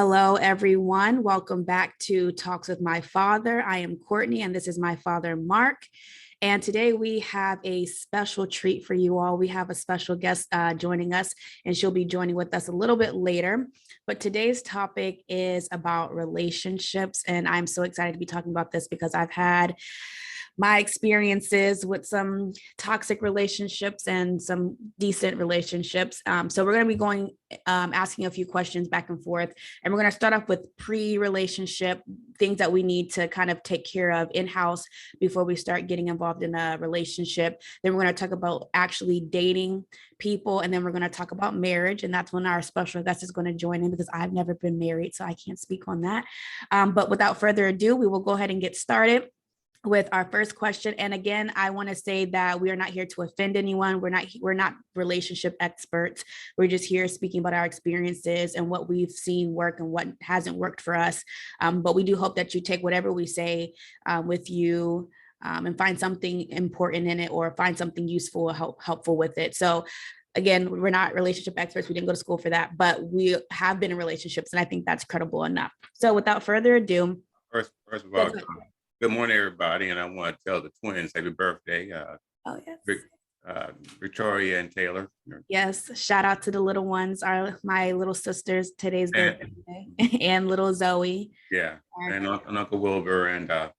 Hello, everyone. Welcome back to Talks with My Father. I am Courtney, and this is my father, Mark. And today we have a special treat for you all. We have a special guest joining us, and she'll be joining with us a little bit later. But today's topic is about relationships, and I'm so excited to be talking about this because I've had my experiences with some toxic relationships and some decent relationships. So we're going to be going asking a few questions back and forth, and we're going to start off with pre-relationship things that we need to kind of take care of in-house before we start getting involved in a relationship. Then we're going to talk about actually dating people, and then we're going to talk about marriage, and that's when our special guest is going to join in because I've never been married, so I can't speak on that. But without further ado, we will go ahead and get started with our first question. And again, I want to say that we are not here to offend anyone. We're not relationship experts. We're just here speaking about our experiences and what we've seen work and what hasn't worked for us. But we do hope that you take whatever we say with you and find something important in it or find something useful, helpful with it. So again, we're not relationship experts. We didn't go to school for that, but we have been in relationships, and I think that's credible enough. So without further ado, First of all, good morning, everybody, and I want to tell the twins happy birthday. Oh yes. Victoria and Taylor. Yes, shout out to the little ones, my little sisters. Today's their birthday, and little Zoe. Yeah, and Uncle Wilbur. And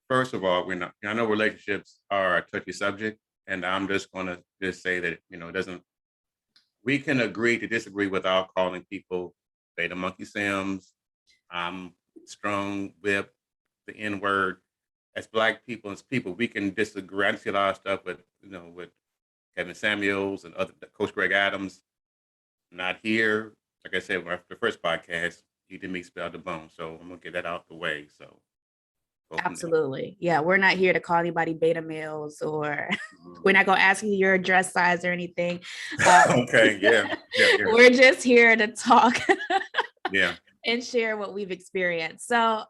first of all, I know relationships are a touchy subject, and I'm just going to just say that it doesn't. We can agree to disagree without calling people beta monkey sims, strong whip, the N word. As Black people, we can disagree. I see a lot of stuff with Kevin Samuels and other Coach Greg Adams. Not here. Like I said, the first podcast, he did me spell the bone. So I'm gonna get that out the way. So absolutely, yeah, we're not here to call anybody beta males, or we're not gonna ask you your dress size or anything. Okay, yeah. We're just here to talk. Yeah. And share what we've experienced. So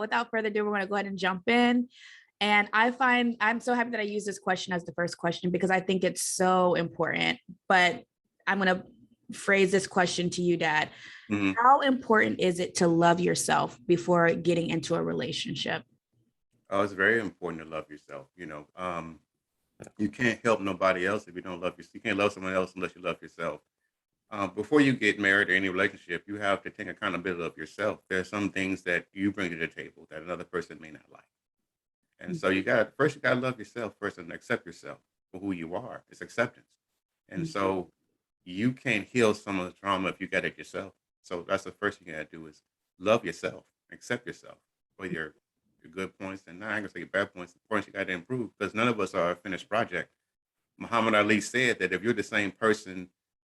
without further ado, we're going to go ahead and jump in. And I'm so happy that I use this question as the first question because I think it's so important. But I'm going to phrase this question to you, Dad. Mm-hmm. How important is it to love yourself before getting into a relationship? Oh, it's very important to love yourself. You can't help nobody else if you don't love yourself. You can't love someone else unless you love yourself. Before you get married or any relationship, you have to take accountability of yourself. There's some things that you bring to the table that another person may not like. And so you got to love yourself first and accept yourself for who you are. It's acceptance. And so you can't heal some of the trauma if you got it yourself. So that's the first thing you got to do is love yourself, accept yourself for your good points. And now I'm going to say your bad points, the points you got to improve, because none of us are a finished project. Muhammad Ali said that if you're the same person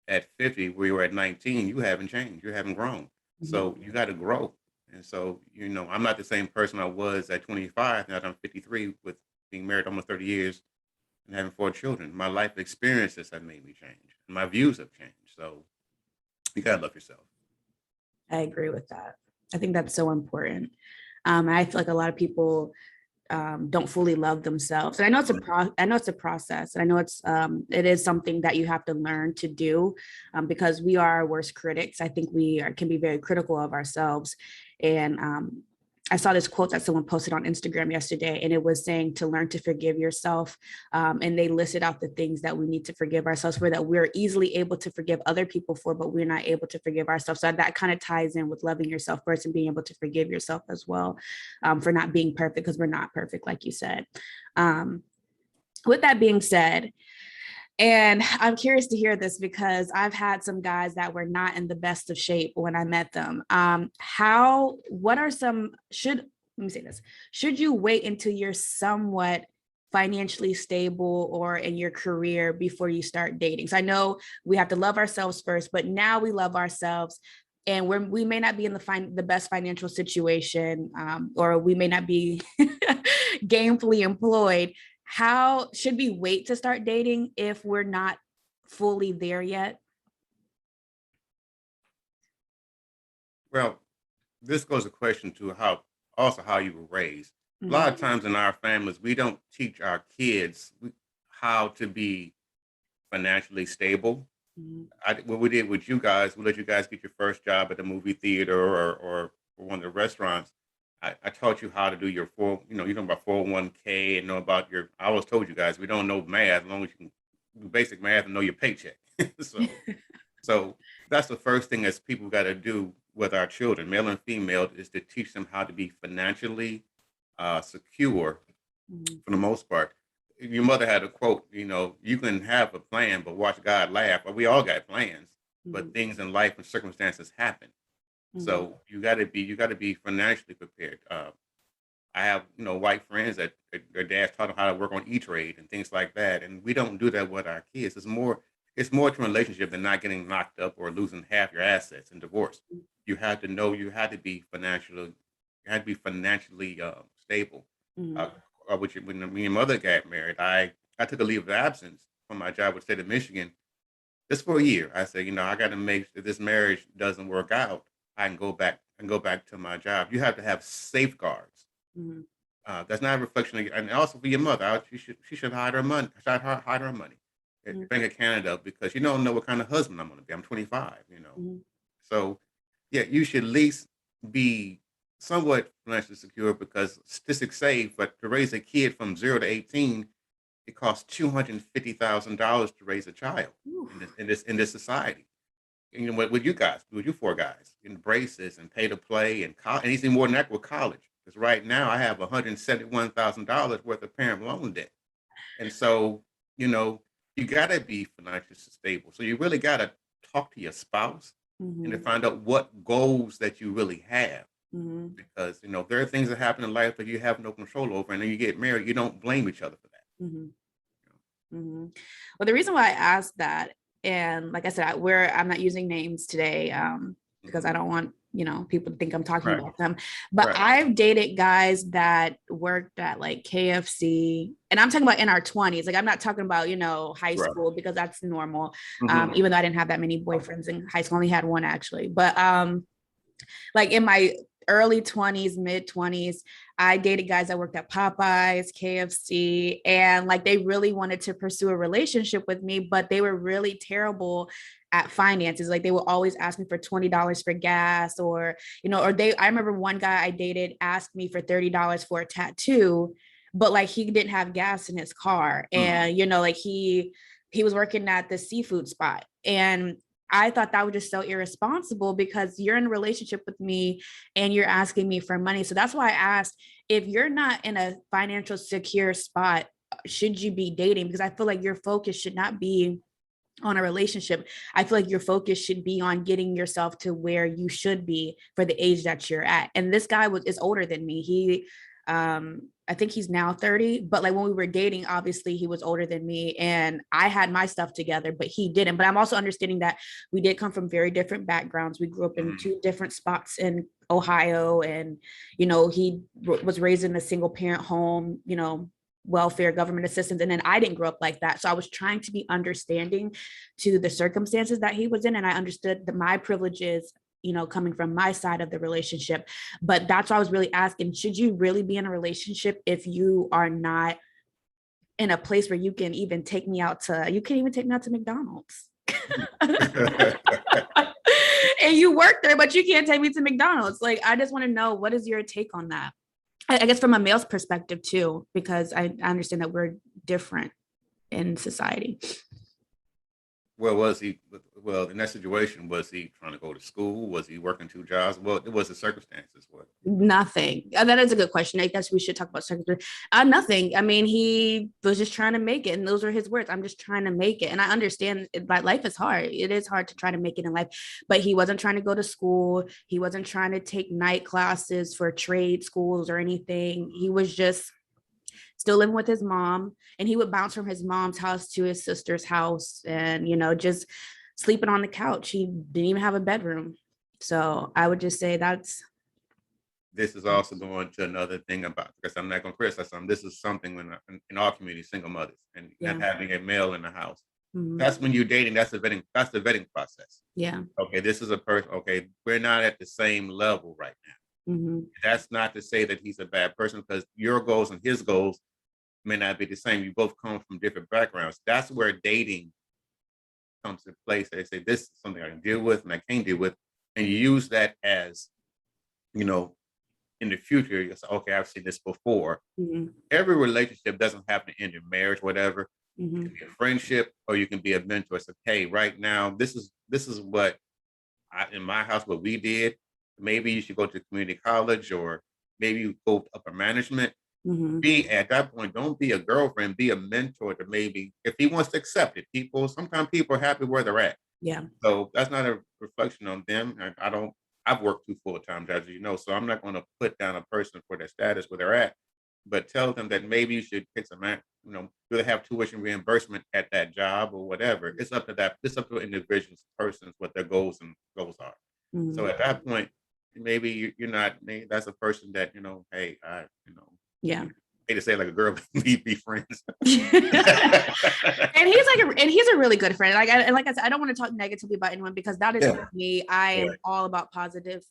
at 50, where you were at 19, you haven't changed, you haven't grown. Mm-hmm. So you got to grow. And so, I'm not the same person I was at 25. Now I'm 53 with being married almost 30 years and having 4 children. My life experiences have made me change. And my views have changed. So you got to love yourself. I agree with that. I think that's so important. I feel like a lot of people don't fully love themselves. And I know it's a process. And I know it is something that you have to learn to do because we are our worst critics. I think can be very critical of ourselves. And I saw this quote that someone posted on Instagram yesterday, and it was saying to learn to forgive yourself. And they listed out the things that we need to forgive ourselves for, that we're easily able to forgive other people for, but we're not able to forgive ourselves. So that kind of ties in with loving yourself first and being able to forgive yourself as well for not being perfect, because we're not perfect, like you said. With that being said, and I'm curious to hear this because I've had some guys that were not in the best of shape when I met them. Should you wait until you're somewhat financially stable or in your career before you start dating? So I know we have to love ourselves first, but now we love ourselves and we may not be in the best financial situation, or we may not be gainfully employed. How should we wait to start dating if we're not fully there yet? Well, this goes a question to how you were raised. Mm-hmm. A lot of times in our families, we don't teach our kids how to be financially stable. What we did with you guys, we let you guys get your first job at the movie theater or one of the restaurants. I taught you how to do your you know about 401k and know about your. I always told you guys we don't know math as long as you can do basic math and know your paycheck. so so that's the first thing as people got to do with our children, male and female, is to teach them how to be financially secure Mhm. for the most part. Your mother had a quote, you know, you can have a plan, but watch God laugh. Well, we all got plans, but Mhm. things in life and circumstances happen. Mhm. So you got to be financially prepared. I have, you know, white friends that their dads taught them how to work on E-Trade and things like that, and we don't do that with our kids. It's more to a relationship than not getting knocked up or losing half your assets in divorce. You have to know you had to be financially stable. Mhm. Uh, when me and your mother got married, I took a leave of absence from my job with the state of Michigan just for a year. I said, you know, I got to make if this marriage doesn't work out, I can go back to my job. You have to have safeguards. Mhm. That's not a reflection of, and also for your mother. She should hide her money. Hide her money at Mhm. the Bank of Canada because you don't know what kind of husband I'm going to be. I'm 25, you know. Mhm. So, yeah, you should at least be somewhat financially secure because statistics say, but to raise a kid from 0 to 18, it costs $250,000 to raise a child in this Oof. in this in this society. And, you know, with you guys, with you four guys, embrace this and pay to play and anything more than that with college. Because right now I have $171,000 worth of parent loan debt, and so you know you got to be financially stable. So you really got to talk to your spouse and to Mhm. find out what goals that you really have. Mhm. Because you know there are things that happen in life that you have no control over, and then you get married, you don't blame each other for that. Mhm. Mhm. Well, the reason why I asked that, and like I said, I'm not using names today, because I Hmm. don't want, people to think I'm talking Right, about them. But right, I've dated guys that worked at like KFC, and I'm talking about in our 20s. Like I'm not talking about, high right. school because that's normal. Hmm. Even though I didn't have that many boyfriends in high school, I only had one actually. But like in my early 20s, mid 20s, I dated guys that worked at Popeyes, KFC, and like they really wanted to pursue a relationship with me, but they were really terrible at finances. Like they would always ask me for $20 for gas, or, I remember one guy I dated asked me for $30 for a tattoo, but like he didn't have gas in his car. And, like he was working at the seafood spot. And I thought that was just so irresponsible because you're in a relationship with me and you're asking me for money. So that's why I asked, if you're not in a financial secure spot, should you be dating? Because I feel like your focus should not be on a relationship. I feel like your focus should be on getting yourself to where you should be for the age that you're at. And this guy is older than me. I think he's now 30, but like when we were dating, obviously he was older than me and I had my stuff together, but he didn't. But I'm also understanding that we did come from very different backgrounds. We grew up in Hmm. two different spots in Ohio, and he was raised in a single parent home, welfare, government assistance. And then I didn't grow up like that. So I was trying to be understanding to the circumstances that he was in. And I understood that my privileges, coming from my side of the relationship. But that's why I was really asking, should you really be in a relationship if you are not in a place where you can even take me out to, you can't even take me out to McDonald's. And you work there, but you can't take me to McDonald's. Like, I just want to know, what is your take on that? I guess from a male's perspective too, because I understand that we're different in society. Well, was he? Well, in that situation, was he trying to go to school? Was he working two jobs? Well, it was the circumstances. What? Nothing. That is a good question. I guess we should talk about circumstances. Nothing. I mean, he was just trying to make it, and those are his words. I'm just trying to make it, and I understand that life is hard. It is hard to try to make it in life, but he wasn't trying to go to school. He wasn't trying to take night classes for trade schools or anything. He was just still living with his mom, and he would bounce from his mom's house to his sister's house, and just sleeping on the couch. He didn't even have a bedroom. So I would just say that's. This is also going to another thing about because I'm not going to criticize them. This is something when in our community, single mothers and not Yeah. having a male in the house. Mhm. That's when you're dating. That's the vetting. That's the vetting process. Yeah. Okay, this is a person. Okay, we're not at the same level right now. Mhm. That's not to say that he's a bad person because your goals and his goals may not be the same. You both come from different backgrounds. That's where dating comes in place. They say, this is something I can deal with and I can't deal with. And you use that as, you know, in the future, you say, okay, I've seen this before. Mhm. Every relationship doesn't have to end in marriage, whatever. It can Mhm. be a friendship, or you can be a mentor. It's like, hey, right now, this is what in my house, what we did. Maybe you should go to community college, or maybe you go upper management. Mhm. Be at that point, don't be a girlfriend, be a mentor to maybe, if he wants to accept it. Sometimes people are happy where they're at. Yeah. So that's not a reflection on them. I don't, I've worked 2 full times, as you know, so I'm not going to put down a person for their status where they're at, but tell them that maybe you should pick some, do they have tuition reimbursement at that job or whatever. It's up to that. It's up to individuals, persons, what their goals are. So Mhm. at that point, maybe you're not, maybe that's a person that, hey, Yeah. hate to say it like a girl, be friends. And he's like and he's a really good friend. Like I said, I don't want to talk negatively about anyone because that is Yeah. me. I am Right. all about positive,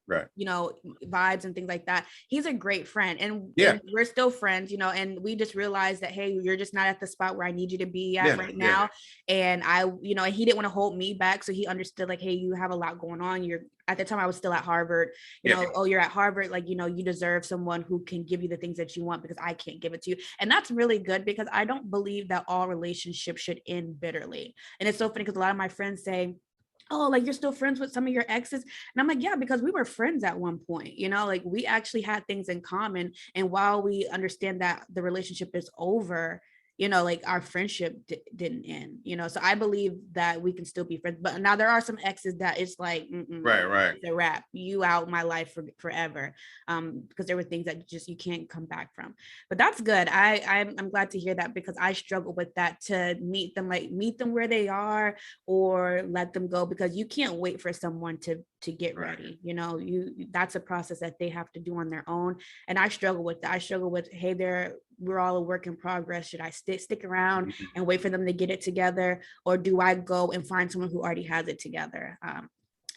Right. vibes and things like that. He's a great friend, and Yeah. we're still friends, and we just realized that, hey, you're just not at the spot where I need you to be at Yeah. right Yeah. now. And and he didn't want to hold me back, so he understood, like, hey, you have a lot going on. You're At the time I was still at Harvard, Yeah. oh, you're at Harvard, like, you deserve someone who can give you the things that you want, because I can't give it to you. And that's really good, because I don't believe that all relationships should end bitterly. And it's so funny because a lot of my friends say, oh, like, you're still friends with some of your exes. And I'm like, yeah, because we were friends at one point, like, we actually had things in common. And while we understand that the relationship is over, like, our friendship didn't end, so I believe that we can still be friends. But now there are some exes that it's like, Right. Right. it's a wrap, you out my life forever, because there were things that just you can't come back from. But that's good. I'm glad to hear that, because I struggle with that, to meet them where they are, or let them go, because you can't wait for someone to get Right. ready. That's a process that they have to do on their own. And I struggle with that. I struggle with, hey, we're all a work in progress. Should I stick around Mhm. and wait for them to get it together, or do I go and find someone who already has it together?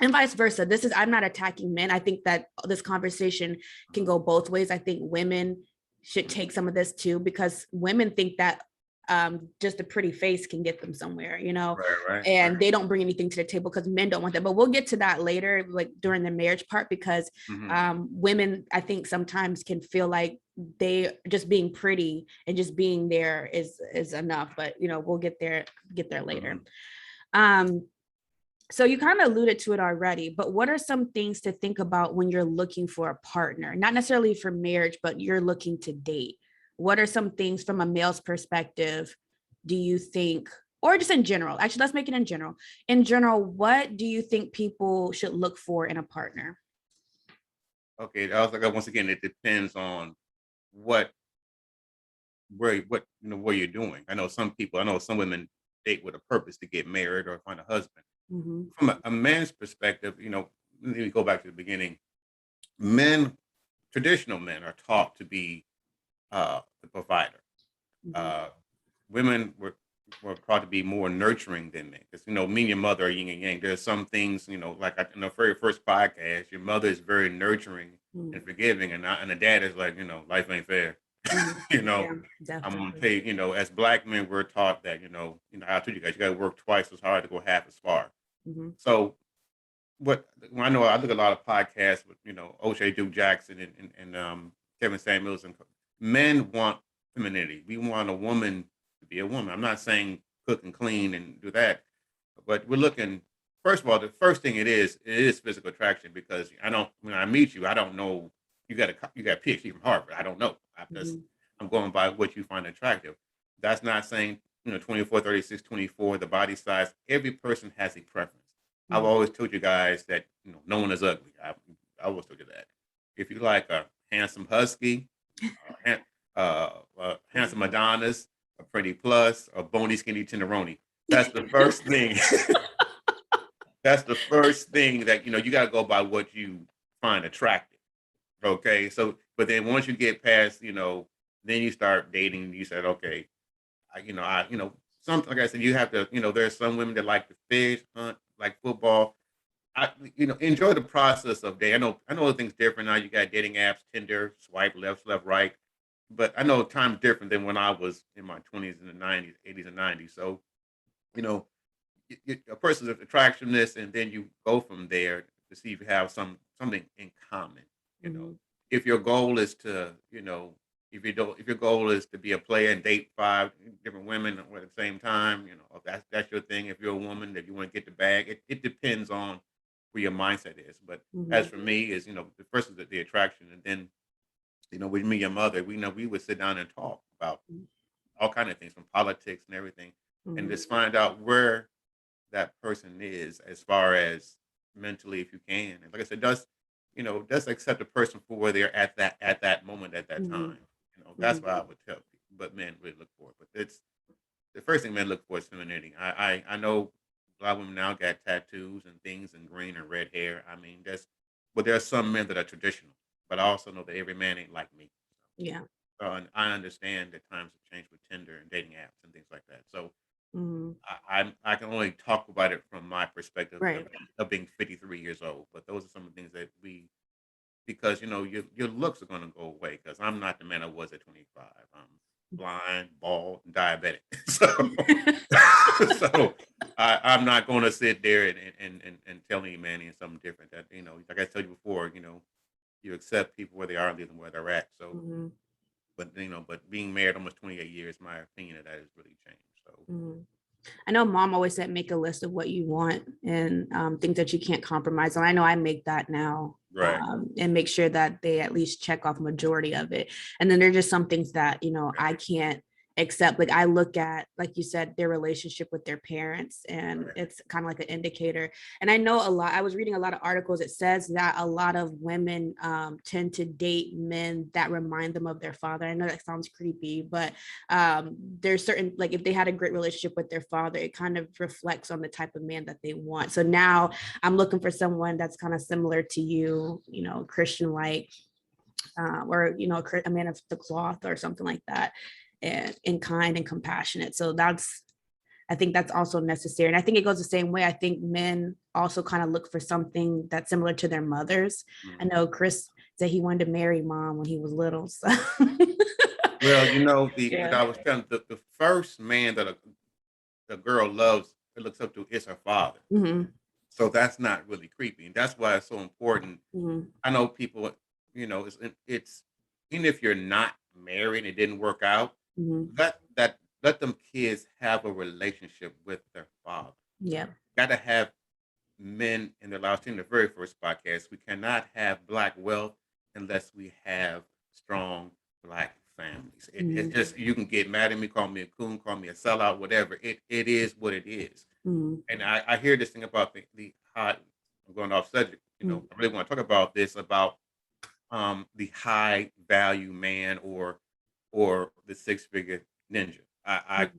And vice versa. I'm not attacking men. I think that this conversation can go both ways. I think women should take some of this too, because women think that just a pretty face can get them somewhere, Right. Right. and they don't bring anything to the table, because men don't want that. But we'll get to that later, like during the marriage part, because women, I think, sometimes can feel like they just being pretty and just being there is enough. But we'll get there later. Um, so you kind of alluded to it already, but what are some things to think about when you're looking for a partner? Not necessarily for marriage, but you're looking to date. What are some things from a male's perspective do you think, or just in general? Actually, let's make it in general. In general, what do you think people should look for in a partner? Okay. I was like, once again, it depends on what where you're doing. I know some women date with a purpose to get married or find a husband. Mm-hmm. From a man's perspective, let me go back to the beginning. Men, traditional men, are taught to be the provider. Mm-hmm. Uh, Women were taught to be more nurturing than men, because me and your mother are yin and yang. There's some things, like in the very first podcast, your mother is very nurturing and forgiving, and the dad is like, life ain't fair. Mm-hmm. you know, Yeah, I'm gonna definitely. pay. As black men, we're taught that, I told you guys, you got to work twice as hard to go half as far. Mm-hmm. So when I know I look at a lot of podcasts with O'Shea Duke Jackson and Kevin Samuels, and men want femininity. We want a woman to be a woman. I'm not saying cook and clean and do that, but we're looking. First of all, the first thing it is physical attraction, because when I meet you, I don't know you got a PhD from Harvard. I don't know. I'm going by what you find attractive. That's not saying 24, 36, 24, the body size. Every person has a preference. I've Mm-hmm. always told you guys that no one is ugly. I always told you that. If you like a handsome husky, handsome Adonis, a pretty plus, a bony skinny tenderoni, that's the first thing. That's the first thing that you got to go by what you find attractive. Okay, so but then once you get past, then you start dating. You said, okay, something like I said, you have to, there's some women that like to fish, hunt, like football. Enjoy the process of dating. I know things different now. You got dating apps, Tinder, swipe left, right. But I know time's different than when I was in my 20s and the 90s, 80s and 90s. So, you know, a person's attractiveness, and then you go from there to see if you have something in common. You know, Mhm. if your goal is to, if your goal is to be a player and date 5 different women at the same time, if that's your thing. If you're a woman that you want to get the bag, it depends on where your mindset is. But as Mhm. for me, is the first is the attraction, and then with me and your mother, we would sit down and talk about all kind of things from politics and everything, and Mhm. just find out where that person is as far as mentally, if you can. And like I said, does accept a person for where they're at that moment at that Mhm. time. That's Mhm. what I would tell people. But men really look for it. But it's the first thing men look for is femininity. I know a lot of women now got tattoos and things and green and red hair. I mean, but there are some men that are traditional. But I also know that every man ain't like me. Yeah. And I understand that times have changed with Tinder and dating apps and things like that. So Mhm. I can only talk about it from my perspective Right. of being 53 years old. But those are some of the things that because your looks are going to go away. Because I'm not the man I was at 25. I'm blind, bald, and diabetic. So so I'm not going to sit there and tell any man something different. That like I told you before, you accept people where they are and leave them where they're at. So, Mhm. but being married almost 28 years, my opinion of that has really changed. So, Mhm. I know mom always said make a list of what you want and things that you can't compromise on. I know I make that now, right. and make sure that they at least check off majority of it. And then there's just some things that, I can't accept. Like I look at, like you said, their relationship with their parents, and Right. it's kind of like an indicator. And I know I was reading a lot of articles. It says that a lot of women tend to date men that remind them of their father. I know that sounds creepy, but there's certain, like if they had a great relationship with their father, it kind of reflects on the type of man that they want. So now I'm looking for someone that's kind of similar to you, Christian like, or a man of the cloth or something like that, and kind and compassionate. So I think that's also necessary. And I think it goes the same way. I think men also kind of look for something that's similar to their mothers. I Mhm. know Chris said he wanted to marry mom when he was little. So Well, like yeah. I was telling, the first man that a girl loves and looks up to is her father. Hmm. So that's not really creepy, and that's why it's so important. Hmm. I know people, it's even if you're not married and it didn't work out, Hmm. let them kids have a relationship with their father. Yeah. Got to have men in their lives. In the very first podcast, we cannot have black wealth unless we have strong black families. It's Hmm. just you can get mad at me, call me a coon, call me a sellout, whatever. It is what it is. Hmm. And I hear this thing about the high. I'm going off subject. Hmm. I really want to talk about this about the high value man or the 6 figure ninja. I'm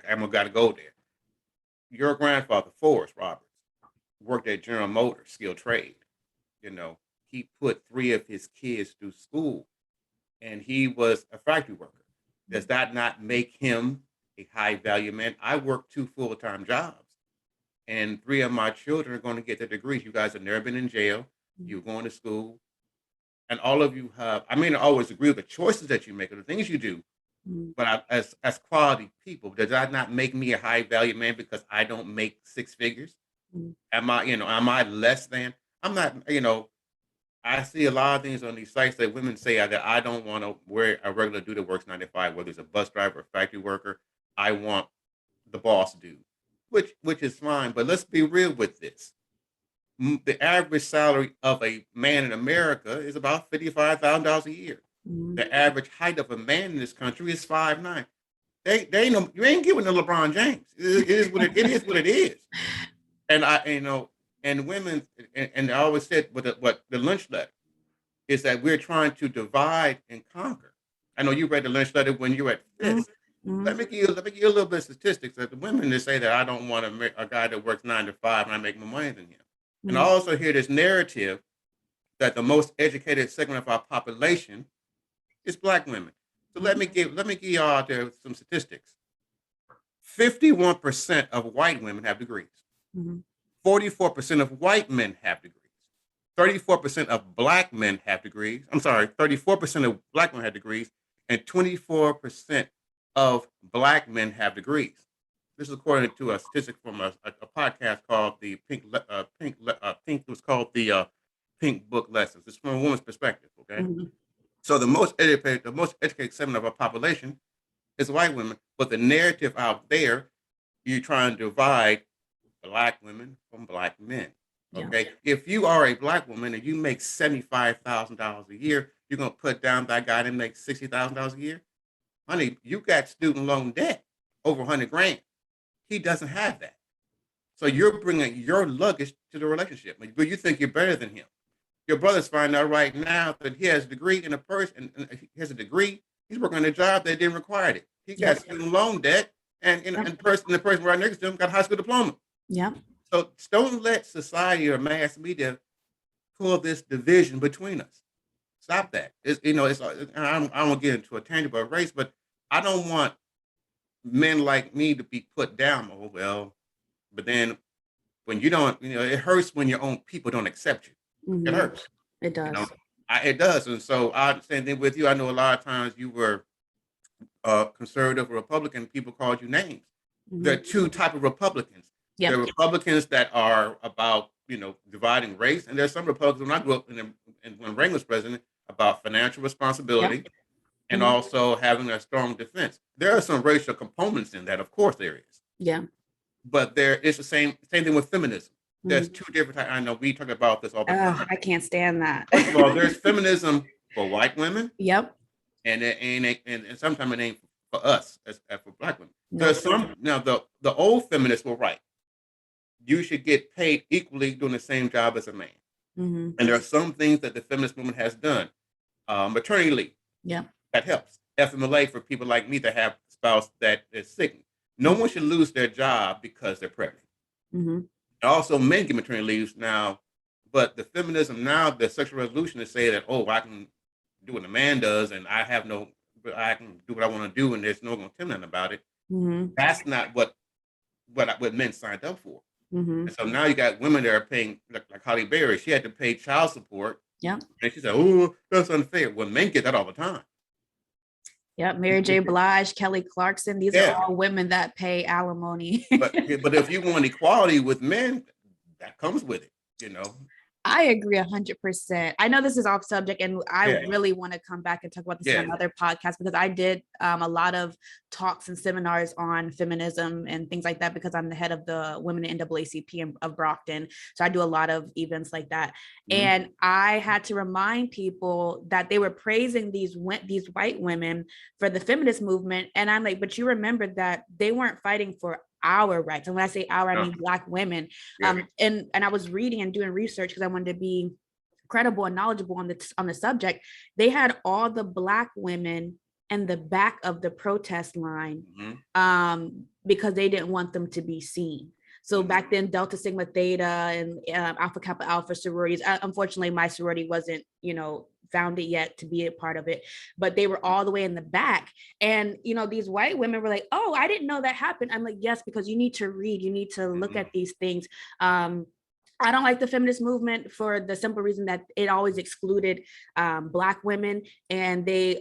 gonna gotta go there. Your grandfather, Forrest Roberts, worked at General Motors, skilled trade. You know, he put 3 of his kids through school, and he was a factory worker. Does that not make him a high value man? I work 2 full-time jobs, and 3 of my children are going to get their degrees. You guys have never been in jail. You're going to school, and all of you have. I may not always agree with the choices that you make or the things you do, Hmm. but as quality people, does that not make me a high value man because I don't make 6 figures? Hmm. Am I less than? I'm not. I see a lot of things on these sites that women say that I don't want to wear a regular dude that works 9 to 5, whether it's a bus driver or factory worker. I want the boss dude, which is fine. But let's be real with this. The average salary of a man in America is about $55,000 a year. Hmm. The average height of a man in this country is 5'9". They know you ain't giving the LeBron James. It is what it is. What it is. And and women, and I always said what the lunch letter is that we're trying to divide and conquer. I know you read the lunch letter when you were at Hmm. Fisk. Let me give you a little bit of statistics that the women that say that I don't want a guy that works 9 to 5 and I make more money than him. And I Hmm. also hear this narrative that the most educated segment of our population is black women. So let me give y'all out there some statistics. 51% of white women have degrees. Hmm. 44% of white men have degrees. 34% of black men have degrees. I'm sorry, 34% of black men have degrees, and 24% of black men have degrees. This is according to a statistic from a podcast called the Pink. It was called the Pink Book Lessons. It's from a woman's perspective. Okay, Mhm. so the most educated segment of our population is white women, but the narrative out there, you try and divide black women from black men. Yeah. Okay, if you are a black woman and you make $75,000 a year, you're gonna put down that guy that makes $60,000 a year. Honey, you got student loan debt over 100 grand. He doesn't have that. So you're bringing your luggage to the relationship, but you think you're better than him. Your brother's finding out right now that he has a degree in a person, and he has a degree. He's working on a job that didn't require it. He got Yep. student loan debt, and Yep. the person right next to him got a high school diploma. Yep. So don't let society or mass media pull this division between us. Stop that. I don't get into a tangent about race, but I don't want men like me to be put down. Oh well, but then when you don't, it hurts when your own people don't accept you. It Mhm. hurts. It You know, does. it does. And so same thing with you. I know a lot of times you were conservative or Republican. People called you names. There are Mhm. two type of Republicans. There Yep. are Republicans that are about dividing race, and there's some Republicans when I grew up and when Reagan was president about financial responsibility Yep. and Mhm. also having a strong defense. There are some racial components in that, of course there is, Yeah. but there is the same thing with feminism. There's Mhm. two different types. I know we talk about this all the time. I can't stand that. First of all, there's feminism for white women, Yep. and sometimes it ain't for us as for black women. Nope. There's some now the old feminists were right. You should get paid equally doing the same job as a man. Mhm. And there are some things that the feminist movement has done. Maternity leave, Yep. that helps. FMLA for people like me that have a spouse that is sick. No one should lose their job because they're pregnant. Mhm. Also, men get maternity leaves now, but the feminism now, the sexual revolution is saying that, oh, I can do what a man does and I can do what I want to do and there's no one tell nothing about it. Mhm. That's not what men signed up for. Mhm. And so now you got women that are paying, like Holly Berry, she had to pay child support. Yep. And she said, oh, that's unfair. Well, men get that all the time. Yep. Mary J. Blige, Kelly Clarkson. These are Yeah. all women that pay alimony. But if you want equality with men, that comes with it. I agree 100%. I know this is off subject, and I Yeah. really want to come back and talk about this Yeah. in another podcast because I did a lot of talks and seminars on feminism and things like that because I'm the head of the Women in NAACP of Brockton. So I do a lot of events like that. Mhm. And I had to remind people that they were praising these white women for the feminist movement. And I'm like, but you remember that they weren't fighting for our rights. And when I say our, I mean Black women. Yeah. And I was reading and doing research because I wanted to be credible and knowledgeable on the subject. They had all the Black women in the back of the protest line because they didn't want them to be seen. So back then, Delta Sigma Theta and Alpha Kappa Alpha sororities. Unfortunately, my sorority wasn't, founded yet to be a part of it, but they were all the way in the back. And, these white women were like, oh, I didn't know that happened. I'm like, yes, because you need to read, you need to look at these things. I don't like the feminist movement for the simple reason that it always excluded Black women, and they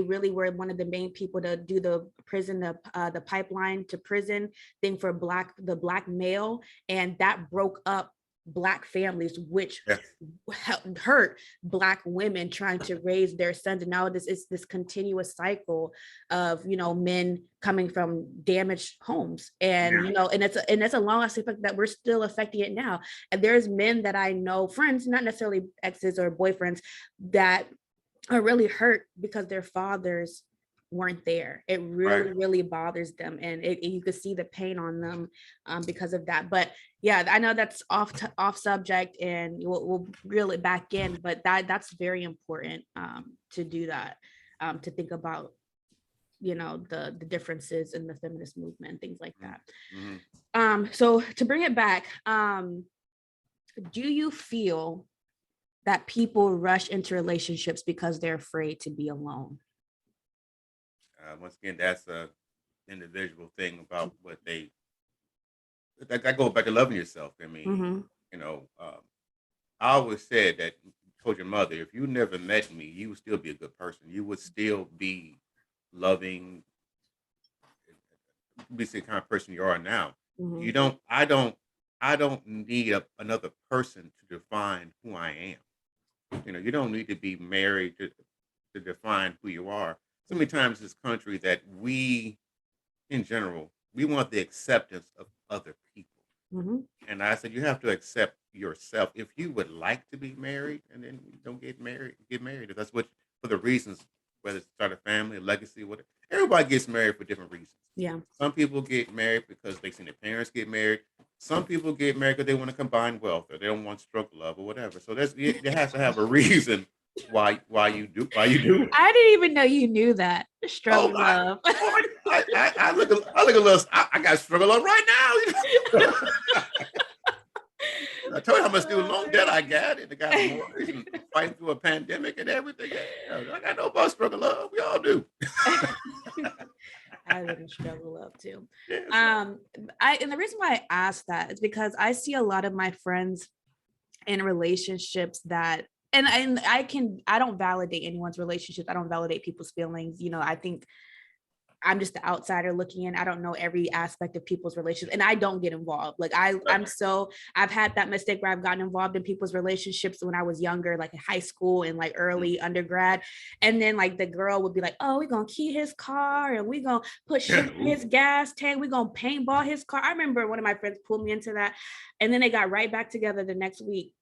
really were one of the main people to do the pipeline to prison thing for the Black male, and that broke up Black families, which hurt Black women trying to raise their sons. And now this is this continuous cycle of men coming from damaged homes, and and it's a long effect that we're still affecting it now. And there's men that I know, friends, not necessarily exes or boyfriends, that are really hurt because their fathers weren't there. It really bothers them, and you could see the pain on them because of that. But yeah, I know that's off subject, and we'll reel it back in, but that's very important to do that, to think about the differences in the feminist movement, things like that. So to bring it back, do you feel that people rush into relationships because they're afraid to be alone? Once again, that's a individual thing about what they. That goes back to loving yourself. I mean, I always said that. Told your mother, if you never met me, you would still be a good person. You would still be loving, be the kind of person you are now. Mhm. You don't. I don't need another person to define who I am. You don't need to be married to define who you are. So many times in this country that we, in general, we want the acceptance of other people. Mhm. And I said, you have to accept yourself. If you would like to be married, and then don't get married, get married. If that's what, for the reasons, whether it's start a family, a legacy, whatever. Everybody gets married for different reasons. Yeah. Some people get married because they seen their parents get married. Some people get married because they want to combine wealth, or they don't want struggle love, or whatever. So there has to have a reason why you do it. I didn't even know you knew that. Oh Struggle my! love. Oh, I look a little. I got struggle love right now. I told you how much student loan debt I got, and I got a mortgage, and fighting through a pandemic and everything. Yeah, I got no about struggle love. We all do. I live in struggle love too. Yes, And the reason why I asked that is because I see a lot of my friends in relationships that, and I don't validate anyone's relationships. I don't validate people's feelings. I think I'm just the outsider looking in. I don't know every aspect of people's relationships, and I don't get involved. Like right. I've had that mistake where I've gotten involved in people's relationships when I was younger, like in high school and like early undergrad. And then like the girl would be like, "Oh, we're gonna key his car and we're gonna put shit in his gas tank. We're gonna paintball his car." I remember one of my friends pulled me into that, and then they got right back together the next week.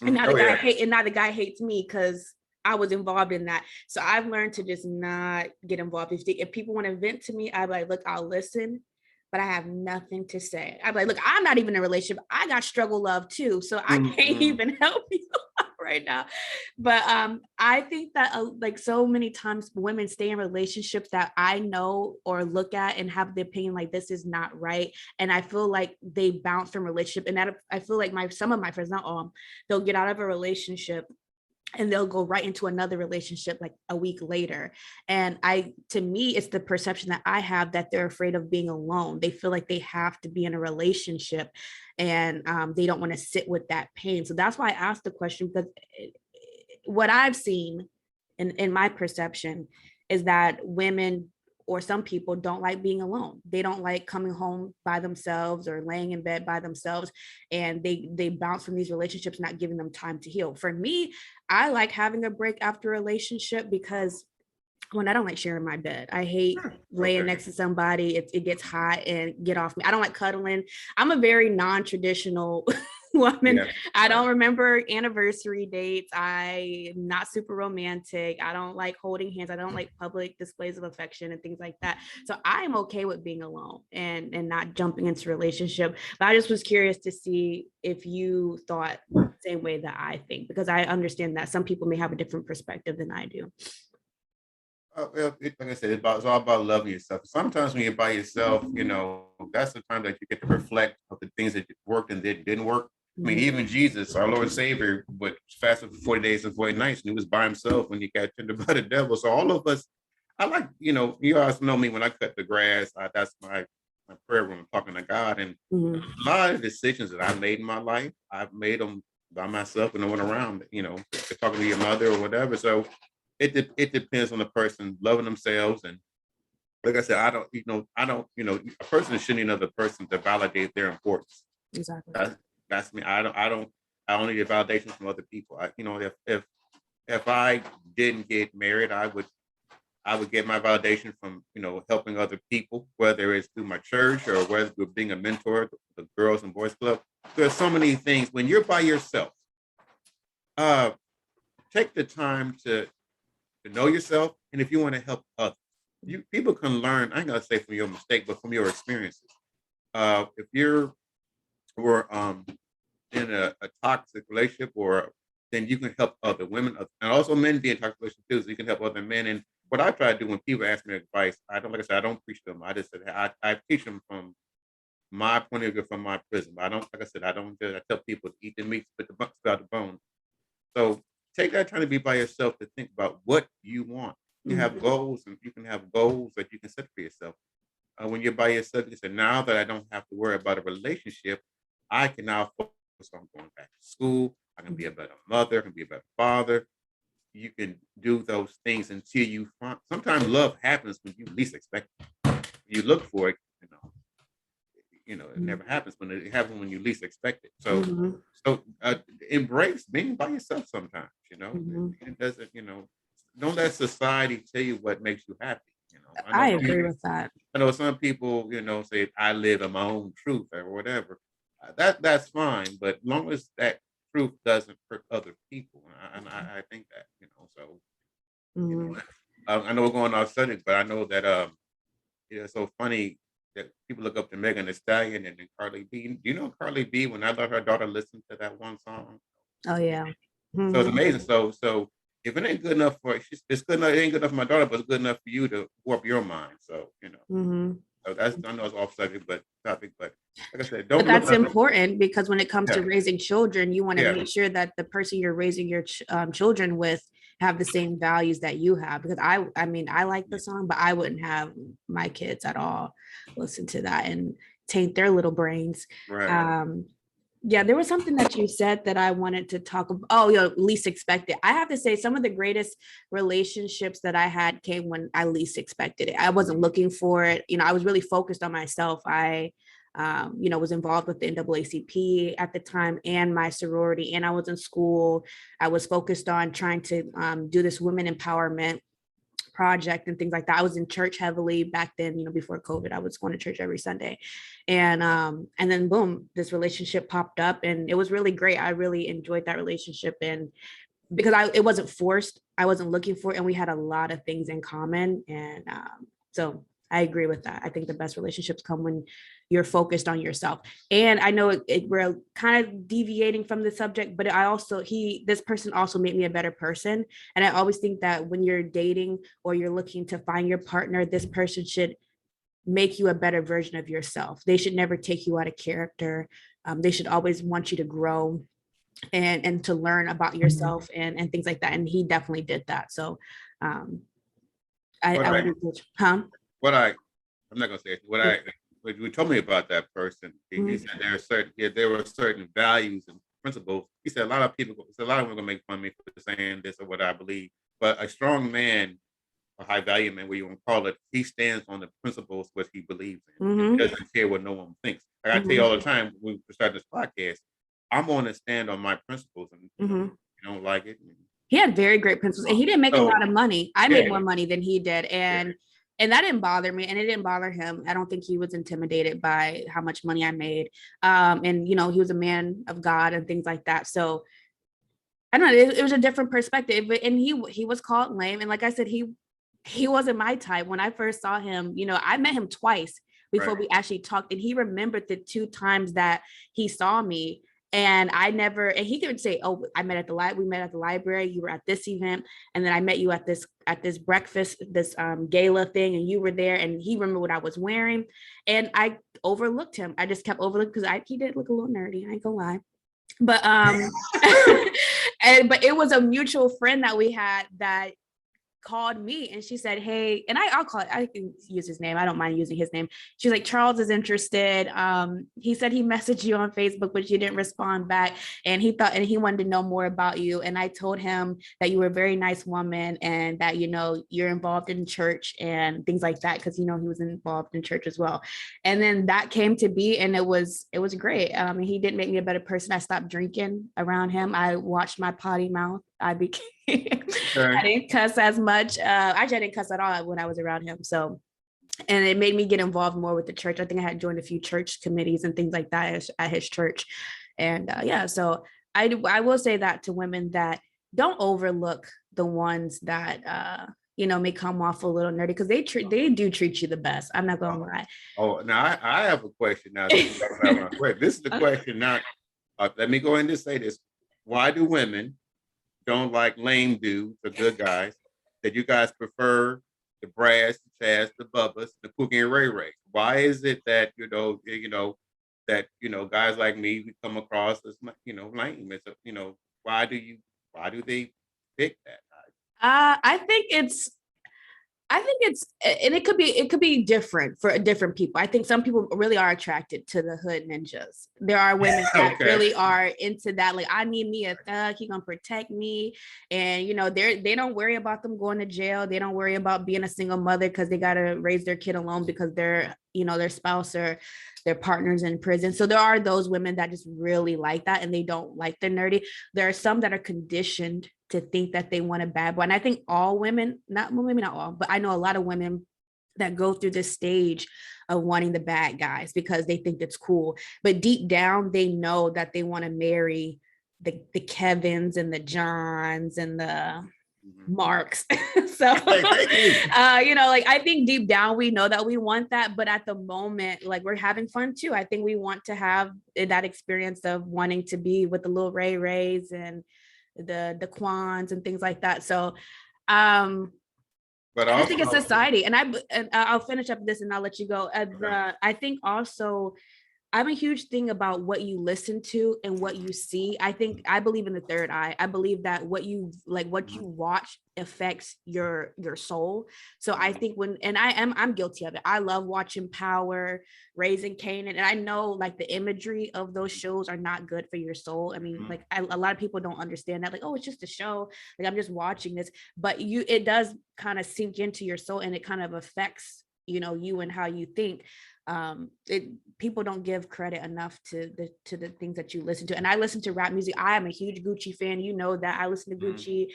And now Oh yeah. now the guy hates me because I was involved in that. So I've learned to just not get involved. If people want to vent to me, I'm like, look, I'll listen, but I have nothing to say. I'm like, look, I'm not even in a relationship. I got struggle love too. So I can't even help you right now. But I think that like so many times women stay in relationships that I know or look at and have the opinion like this is not right. And I feel like they bounce from relationship. And that I feel like some of my friends, not all, they'll get out of a relationship and they'll go right into another relationship like a week later. And to me, it's the perception that I have that they're afraid of being alone. They feel like they have to be in a relationship, and they don't want to sit with that pain. So that's why I asked the question, because what I've seen in my perception is that women or some people don't like being alone. They don't like coming home by themselves or laying in bed by themselves, and they bounce from these relationships, not giving them time to heal. For me, I like having a break after a relationship because when I don't like sharing my bed. I hate laying Okay. next to somebody. It gets hot and get off me. I don't like cuddling. I'm a very non-traditional woman. Yeah. I Right. don't remember anniversary dates. I'm not super romantic. I don't like holding hands. I don't like public displays of affection and things like that. So I'm okay with being alone and not jumping into a relationship. But I just was curious to see if you thought the same way that I think, because I understand that some people may have a different perspective than I do. Well, like I said, it's all about loving yourself. Sometimes when you're by yourself, that's the time that you get to reflect of the things that worked and that didn't work. I mean, even Jesus, our Lord and Savior, but fasted for 40 days and 40 nights, and he was by himself when he got tempted by the devil. So all of us, I like, you guys know me when I cut the grass. That's my prayer room, talking to God. And Mhm. a lot of decisions that I made in my life, I've made them by myself and no one around, talking to your mother or whatever. So it depends on the person loving themselves. And like I said, a person shouldn't need another person to validate their importance. Exactly. That's me. I don't need validation from other people. If I didn't get married, I would get my validation from helping other people, whether it's through my church or whether through being a mentor to the girls and boys club. There's so many things when you're by yourself. Uh, take the time to know yourself, and if you want to help others, people can learn. I ain't gonna say from your mistake, but from your experiences. If you're or in a toxic relationship, or then you can help other women, and also men be in toxic relationships too, so you can help other men. And what I try to do when people ask me advice, I don't, like I said, I don't preach them. I just said I teach them from my point of view, from my prism. I don't, like I said, I don't. I tell people to eat the meat, spit out the bone. So take that time to be by yourself to think about what you want. You have goals, and you can have goals that you can set for yourself. When you're by yourself, you say, now that I don't have to worry about a relationship, I can now focus on going back to school. I can be a better mother, I can be a better father. You can do those things until you find. Sometimes love happens when you least expect it. You look for it, it never happens when it happens when you least expect it. So, Mhm. so embrace being by yourself sometimes. Mhm. It doesn't. Don't let society tell you what makes you happy. I agree with that. I know some people, say I live in my own truth or whatever. That's fine, but as long as that truth doesn't hurt other people, and I think that, so you know, Mhm. I know we're going off subject, but I know that it's so funny that people look up to Megan Thee Stallion and then Carly B. Do you know Carly B? When I let her daughter listen to that one song, Oh yeah. so it's Mhm. amazing. So if it ain't good enough for it's good enough, it ain't good enough for my daughter, but it's good enough for you to warp your mind. So Mhm. so that's I know it's off subject, but topic. But like I said, But don't look that's up. important because when it comes to Yeah, raising children, you want to yeah, make sure that the person you're raising your children with have the same values that you have. Because I mean, I like the yeah. song, but I wouldn't have my kids at all listen to that and taint their little brains. Right. Um, yeah, there was something that you said that I wanted to talk about. Oh, least expected. I have to say, some of the greatest relationships that I had came when I least expected it. I wasn't looking for it. I was really focused on myself. I was involved with the NAACP at the time and my sorority, and I was in school. I was focused on trying to do this women empowerment project and things like that. I was in church heavily back then, before COVID. I was going to church every Sunday. And then boom, this relationship popped up and it was really great. I really enjoyed that relationship, and because it wasn't forced, I wasn't looking for it, and we had a lot of things in common. And so I agree with that. I think the best relationships come when you're focused on yourself. And I know we're kind of deviating from the subject, but this person also made me a better person. And I always think that when you're dating or you're looking to find your partner, this person should make you a better version of yourself. They should never take you out of character. They should always want you to grow and to learn about yourself and things like that. And he definitely did that. So um, What I I would encourage, huh? what I'm not gonna say it. What you told me about that person. He Mhm. said there were certain values and principles. He said a lot of them are gonna make fun of me for saying this or what I believe, but a strong man, a high value man, what you want to call it, he stands on the principles what he believes in, and he Mhm. doesn't care what no one thinks. Like I tell you Mhm. all the time when we start this podcast, I'm going to stand on my principles, and Mhm. you don't like it. He had very great principles, and he didn't make a So lot of money. I made yeah, more money than he did, yeah, and that didn't bother me, and it didn't bother him. I don't think he was intimidated by how much money I made. And he was a man of God and things like that. So I don't know. It was a different perspective, and he was called lame. And like I said, he wasn't my type. When I first saw him, I met him twice before right. we actually talked, and he remembered the two times that he saw me. And I never, and he could say, "Oh, I met at the we met at the library. You were at this event, and then I met you at this breakfast, this gala thing, and you were there." And he remembered what I was wearing, and I overlooked him. I just kept overlooking because he did look a little nerdy. I ain't gonna lie, but but it was a mutual friend that we had that called me, and she said, "Hey," and I'll call it, I can use his name. I don't mind using his name. She's like, "Charles is interested. He said he messaged you on Facebook, but you didn't respond back. And he wanted to know more about you. And I told him that you were a very nice woman and that, you're involved in church and things like that. Cause he was involved in church as well. And then that came to be, and it was great. He did make me a better person. I stopped drinking around him. I watched my potty mouth. I became I Okay. didn't cuss as much. Actually, I didn't cuss at all when I was around him. So, and it made me get involved more with the church. I think I had joined a few church committees and things like that at his church. And yeah, so I will say that to women, that don't overlook the ones that may come off a little nerdy, because they do treat you the best. I'm not gonna Oh, lie. now I have a question now. Since we're talking about my question, this is the question. Not let me go ahead and say this. Why do women don't like lame dudes or good guys? That you guys prefer the Brass, the Chaz, the Bubbas, the Pookie and Ray Ray? Why is it that guys like me we come across as lame? It's why do they pick that? I think it's, and it could be different for different people. I think some people really are attracted to the hood ninjas. There are women that Okay. really are into that. Like, I need me a thug. He gonna protect me, and they don't worry about them going to jail. They don't worry about being a single mother because they gotta raise their kid alone because they're their spouse or their partners in prison. So there are those women that just really like that and they don't like the nerdy. There are some that are conditioned to think that they want a bad boy. And I think all women, not well, maybe not all, but I know a lot of women that go through this stage of wanting the bad guys because they think it's cool. But deep down, they know that they want to marry the Kevins and the Johns and the Marks. So, like I think deep down we know that we want that, but at the moment, like we're having fun too. I think we want to have that experience of wanting to be with the little Ray Rays and the Quans and things like that. So, But I also, just think it's society, and I'll finish up this and I'll let you go. I think also I'm a huge thing about what you listen to and what you see. I believe in the third eye. I believe that what you watch affects your soul. So I think I'm guilty of it. I love watching Power, Raising Kanan, and I know like the imagery of those shows are not good for your soul. I mean, like a lot of people don't understand that. Like, oh, it's just a show. Like I'm just watching this, but it does kind of sink into your soul, and it kind of affects you and how you think. People don't give credit enough to the things that you listen to. And I listen to rap music. I am a huge Gucci fan. You know that. I listen to Gucci.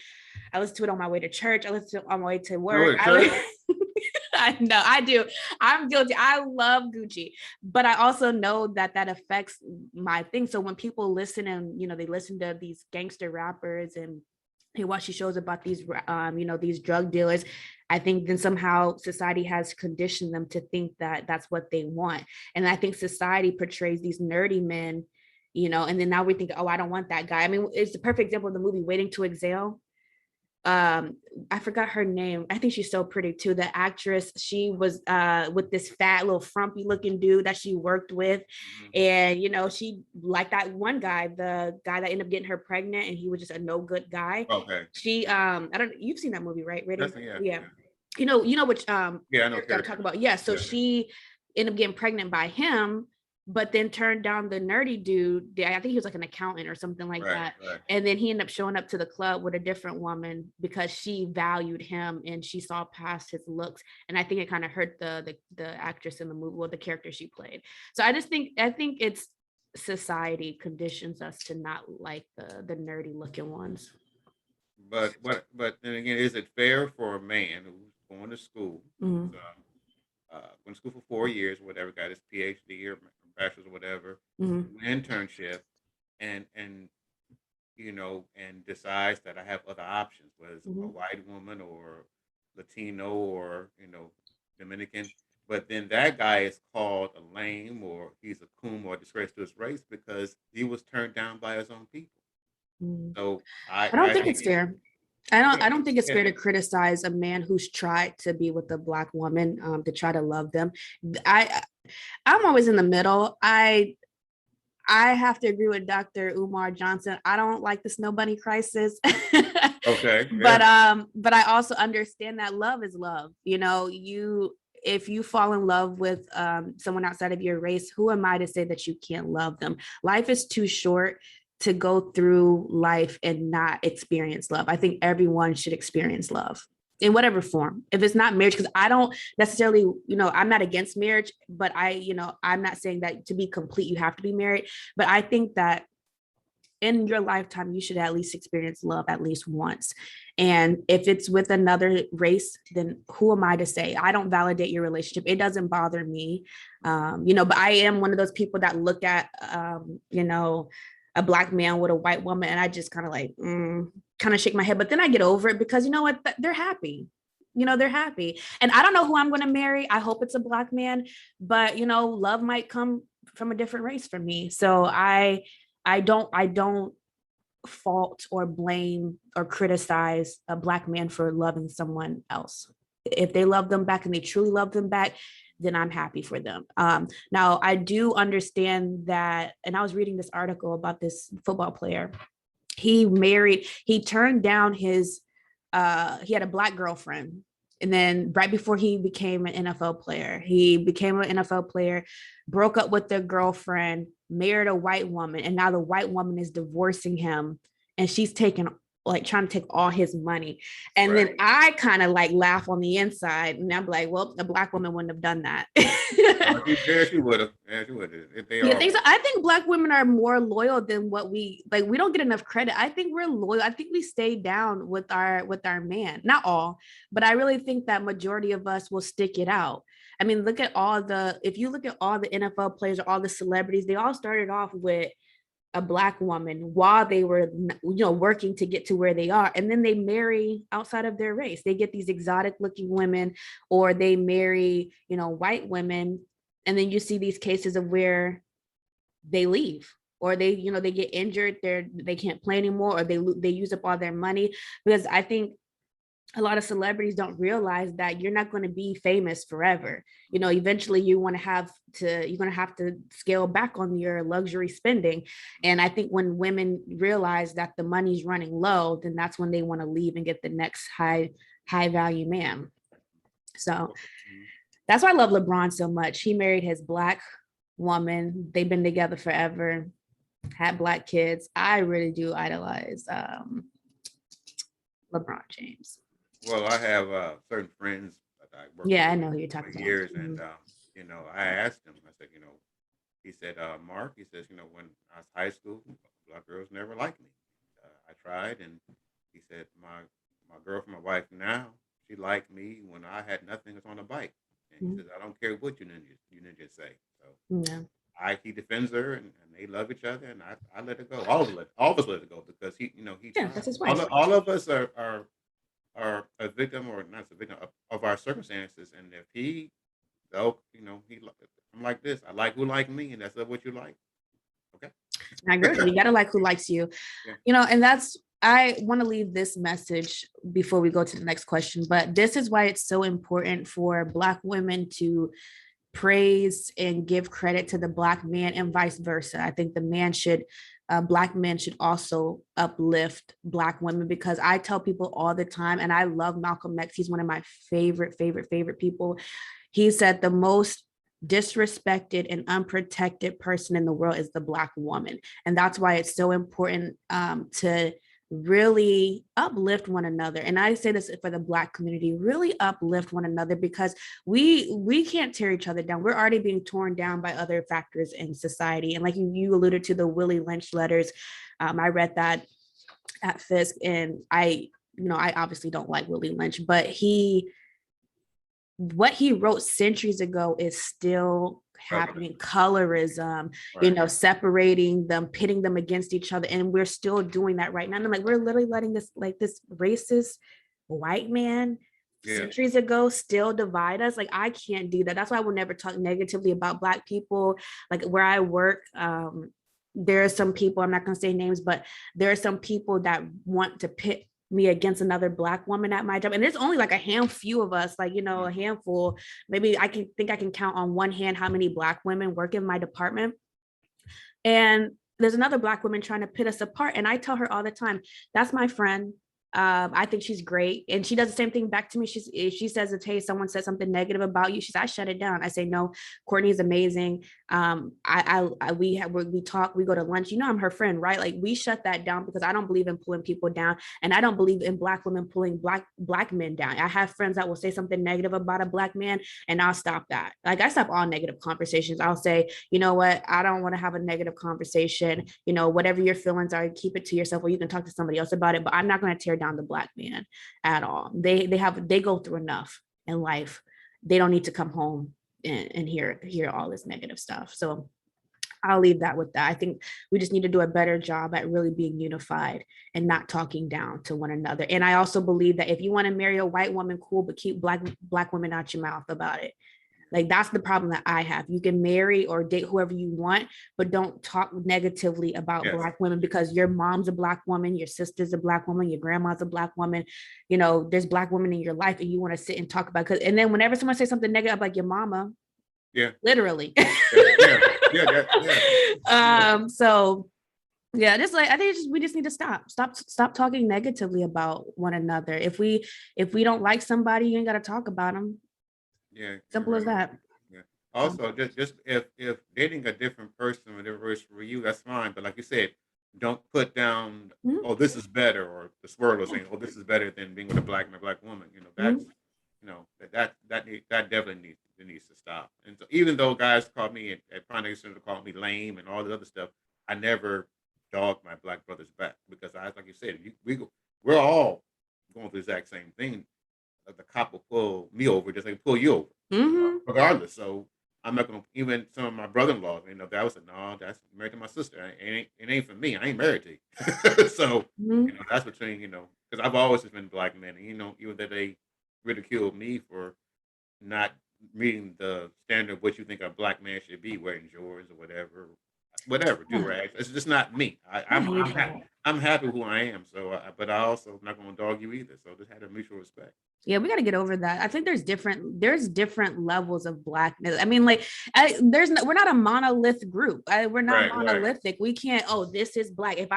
I listen to it on my way to church. I listen to it on my way to work. I know I do. I'm guilty. I love Gucci, but I also know that affects my thing. So when people listen and they listen to these gangster rappers and they watch these shows about these these drug dealers, I think then somehow society has conditioned them to think that that's what they want. And I think society portrays these nerdy men, and then now we think, oh, I don't want that guy. I mean, it's the perfect example of the movie Waiting to Exhale. I forgot her name. I think she's so pretty too. The actress, she was with this fat little frumpy looking dude that she worked with. And she liked that one guy, the guy that ended up getting her pregnant, and he was just a no good guy. Okay. She I don't, you've seen that movie, right? Ready? Yeah. You know which yeah, I know I'm talking about. Yeah. So she ended up getting pregnant by him, but then turned down the nerdy dude. I think he was like an accountant or something like that. Right. And then he ended up showing up to the club with a different woman because she valued him and she saw past his looks. And I think it kind of hurt the actress in the movie, or the character she played. So I think it's society conditions us to not like the nerdy looking ones. But then again, is it fair for a man who's going to school, went to school for 4 years, whatever, got his PhD or bachelor's or whatever, internship, and decides that I have other options, whether it's a white woman or Latino or Dominican, but then that guy is called a lame, or he's a coon, or a disgrace to his race because he was turned down by his own people. So I don't think it's fair. I don't think it's fair to criticize a man who's tried to be with a Black woman, to try to love them. I'm always in the middle. I have to agree with Dr. Umar Johnson. I don't like the snow bunny crisis. Okay. But I also understand that love is love. If you fall in love with someone outside of your race, who am I to say that you can't love them? Life is too short to go through life and not experience love. I think everyone should experience love in whatever form. If it's not marriage, because I don't necessarily, I'm not against marriage, but I'm not saying that to be complete, you have to be married. But I think that in your lifetime, you should at least experience love at least once. And if it's with another race, then who am I to say? I don't validate your relationship. It doesn't bother me. But I am one of those people that look at, a Black man with a white woman, and I just kind of like, kind of shake my head, but then I get over it because you know what? They're happy. They're happy. And I don't know who I'm going to marry. I hope it's a Black man, but love might come from a different race for me. So I don't fault or blame or criticize a Black man for loving someone else. If they love them back and they truly love them back, then I'm happy for them. Now, I do understand that, and I was reading this article about this football player. He turned down he had a Black girlfriend. And then right before he became an NFL player, broke up with their girlfriend, married a white woman, and now the white woman is divorcing him, and she's taking like trying to take all his money. And then I kind of like laugh on the inside and I'm like, well, a Black woman wouldn't have done that. She would have. Yeah, she would have. If they Yeah, are. I think Black women are more loyal than what we like. We don't get enough credit. I think we're loyal. I think we stay down with our man. Not all, but I really think that majority of us will stick it out. I mean, look at all the if you look at all the NFL players or all the celebrities, they all started off with a Black woman while they were working to get to where they are, and then they marry outside of their race. They get these exotic looking women, or they marry white women, and then you see these cases of where they leave, or they get injured, they can't play anymore, or they use up all their money. Because I think a lot of celebrities don't realize that you're not going to be famous forever. Eventually you're going to have to scale back on your luxury spending. And I think when women realize that the money's running low, then that's when they want to leave and get the next high value man. So that's why I love LeBron so much. He married his Black woman. They've been together forever, had Black kids. I really do idolize LeBron James. Well, I have certain friends that I work with. I know who you're talking for about. years, and I asked him. I said, he said, Mark. He says, when I was high school, Black girls never liked me. I tried, and he said, my girlfriend, my wife now, she liked me when I had nothing on the bike. And he says, I don't care what you ninjas say. So he defends her, and they love each other, and I let it go. All of us let it go because he that's his wife. All of us are a victim or not a victim of our circumstances. And if I'm like this, I like who like me, and that's what you like. Okay. I agree. You gotta like who likes you. Yeah. And I want to leave this message before we go to the next question, but this is why it's so important for Black women to praise and give credit to the Black man and vice versa. I think Black men should also uplift Black women, because I tell people all the time, and I love Malcolm X. He's one of my favorite people. He said the most disrespected and unprotected person in the world is the Black woman. And that's why it's so important to really uplift one another. And I say this for the Black community, really uplift one another, because we can't tear each other down. We're already being torn down by other factors in society. And like you alluded to, the Willie Lynch letters, I read that at Fisk, and I obviously don't like Willie Lynch, but what he wrote centuries ago is still happening. Colorism, separating them, pitting them against each other, and we're still doing that right now. And I'm like, we're literally letting this racist white man centuries ago still divide us. Like, I can't do that. That's why I will never talk negatively about Black people. Like, where I work, there are some people, I'm not going to say names, but there are some people that want to pit me against another Black woman at my job. And there's only like a handful of us, a handful. Maybe I can count on one hand how many Black women work in my department. And there's another Black woman trying to pit us apart. And I tell her all the time, that's my friend. I think she's great. And she does the same thing back to me. She says, if, hey, someone said something negative about you, I shut it down. I say, no, Courtney is amazing. We talk, we go to lunch, I'm her friend, right? Like, we shut that down, because I don't believe in pulling people down. And I don't believe in Black women pulling black men down. I have friends that will say something negative about a Black man, and I'll stop that. Like, I stop all negative conversations. I'll say, you know what? I don't want to have a negative conversation. Whatever your feelings are, keep it to yourself, or you can talk to somebody else about it. But I'm not going to tear down the Black man at all. They go through enough in life. They don't need to come home and hear all this negative stuff. So I'll leave that with that. I think we just need to do a better job at really being unified and not talking down to one another. And I also believe that if you want to marry a white woman, cool, but keep black women out your mouth about it. Like, that's the problem that I have. You can marry or date whoever you want, but don't talk negatively about Black women, because your mom's a Black woman, your sister's a Black woman, your grandma's a Black woman. There's Black women in your life, and you want to sit and talk about it. And then whenever someone says something negative about your mama, literally. So just like, I think we just need to stop talking negatively about one another. If we don't like somebody, you ain't got to talk about them. Simple as that. Also, just if dating a different person, whatever it is for you, that's fine. But like you said, don't put down, Mhm. oh, this is better, or the swirl saying, oh, this is better than being with a black man, a black woman. That's Mhm. that definitely needs to stop. And so even though guys called me at Pioneer Center called me lame and all the other stuff, I never dogged my black brothers back, because like you said, we're all going through the exact same thing. The cop will pull me over just like pull you over, Mhm. regardless. So I'm not gonna, even some of my brother-in-laws, that was no, that's married to my sister. It ain't for me. I ain't married to you. So Mhm. that's between, because I've always been black men, and even though they ridiculed me for not meeting the standard of what you think a black man should be, wearing Jordans or whatever, do Yeah, right. It's just not me. I hate that. I'm happy who I am. So, but I also am not going to dog you either. So just had a mutual respect. Yeah, we got to get over that. I think there's different levels of blackness. I mean, like, we're not a monolith group. We're not Right, right, monolithic. We can't. Oh, this is black. If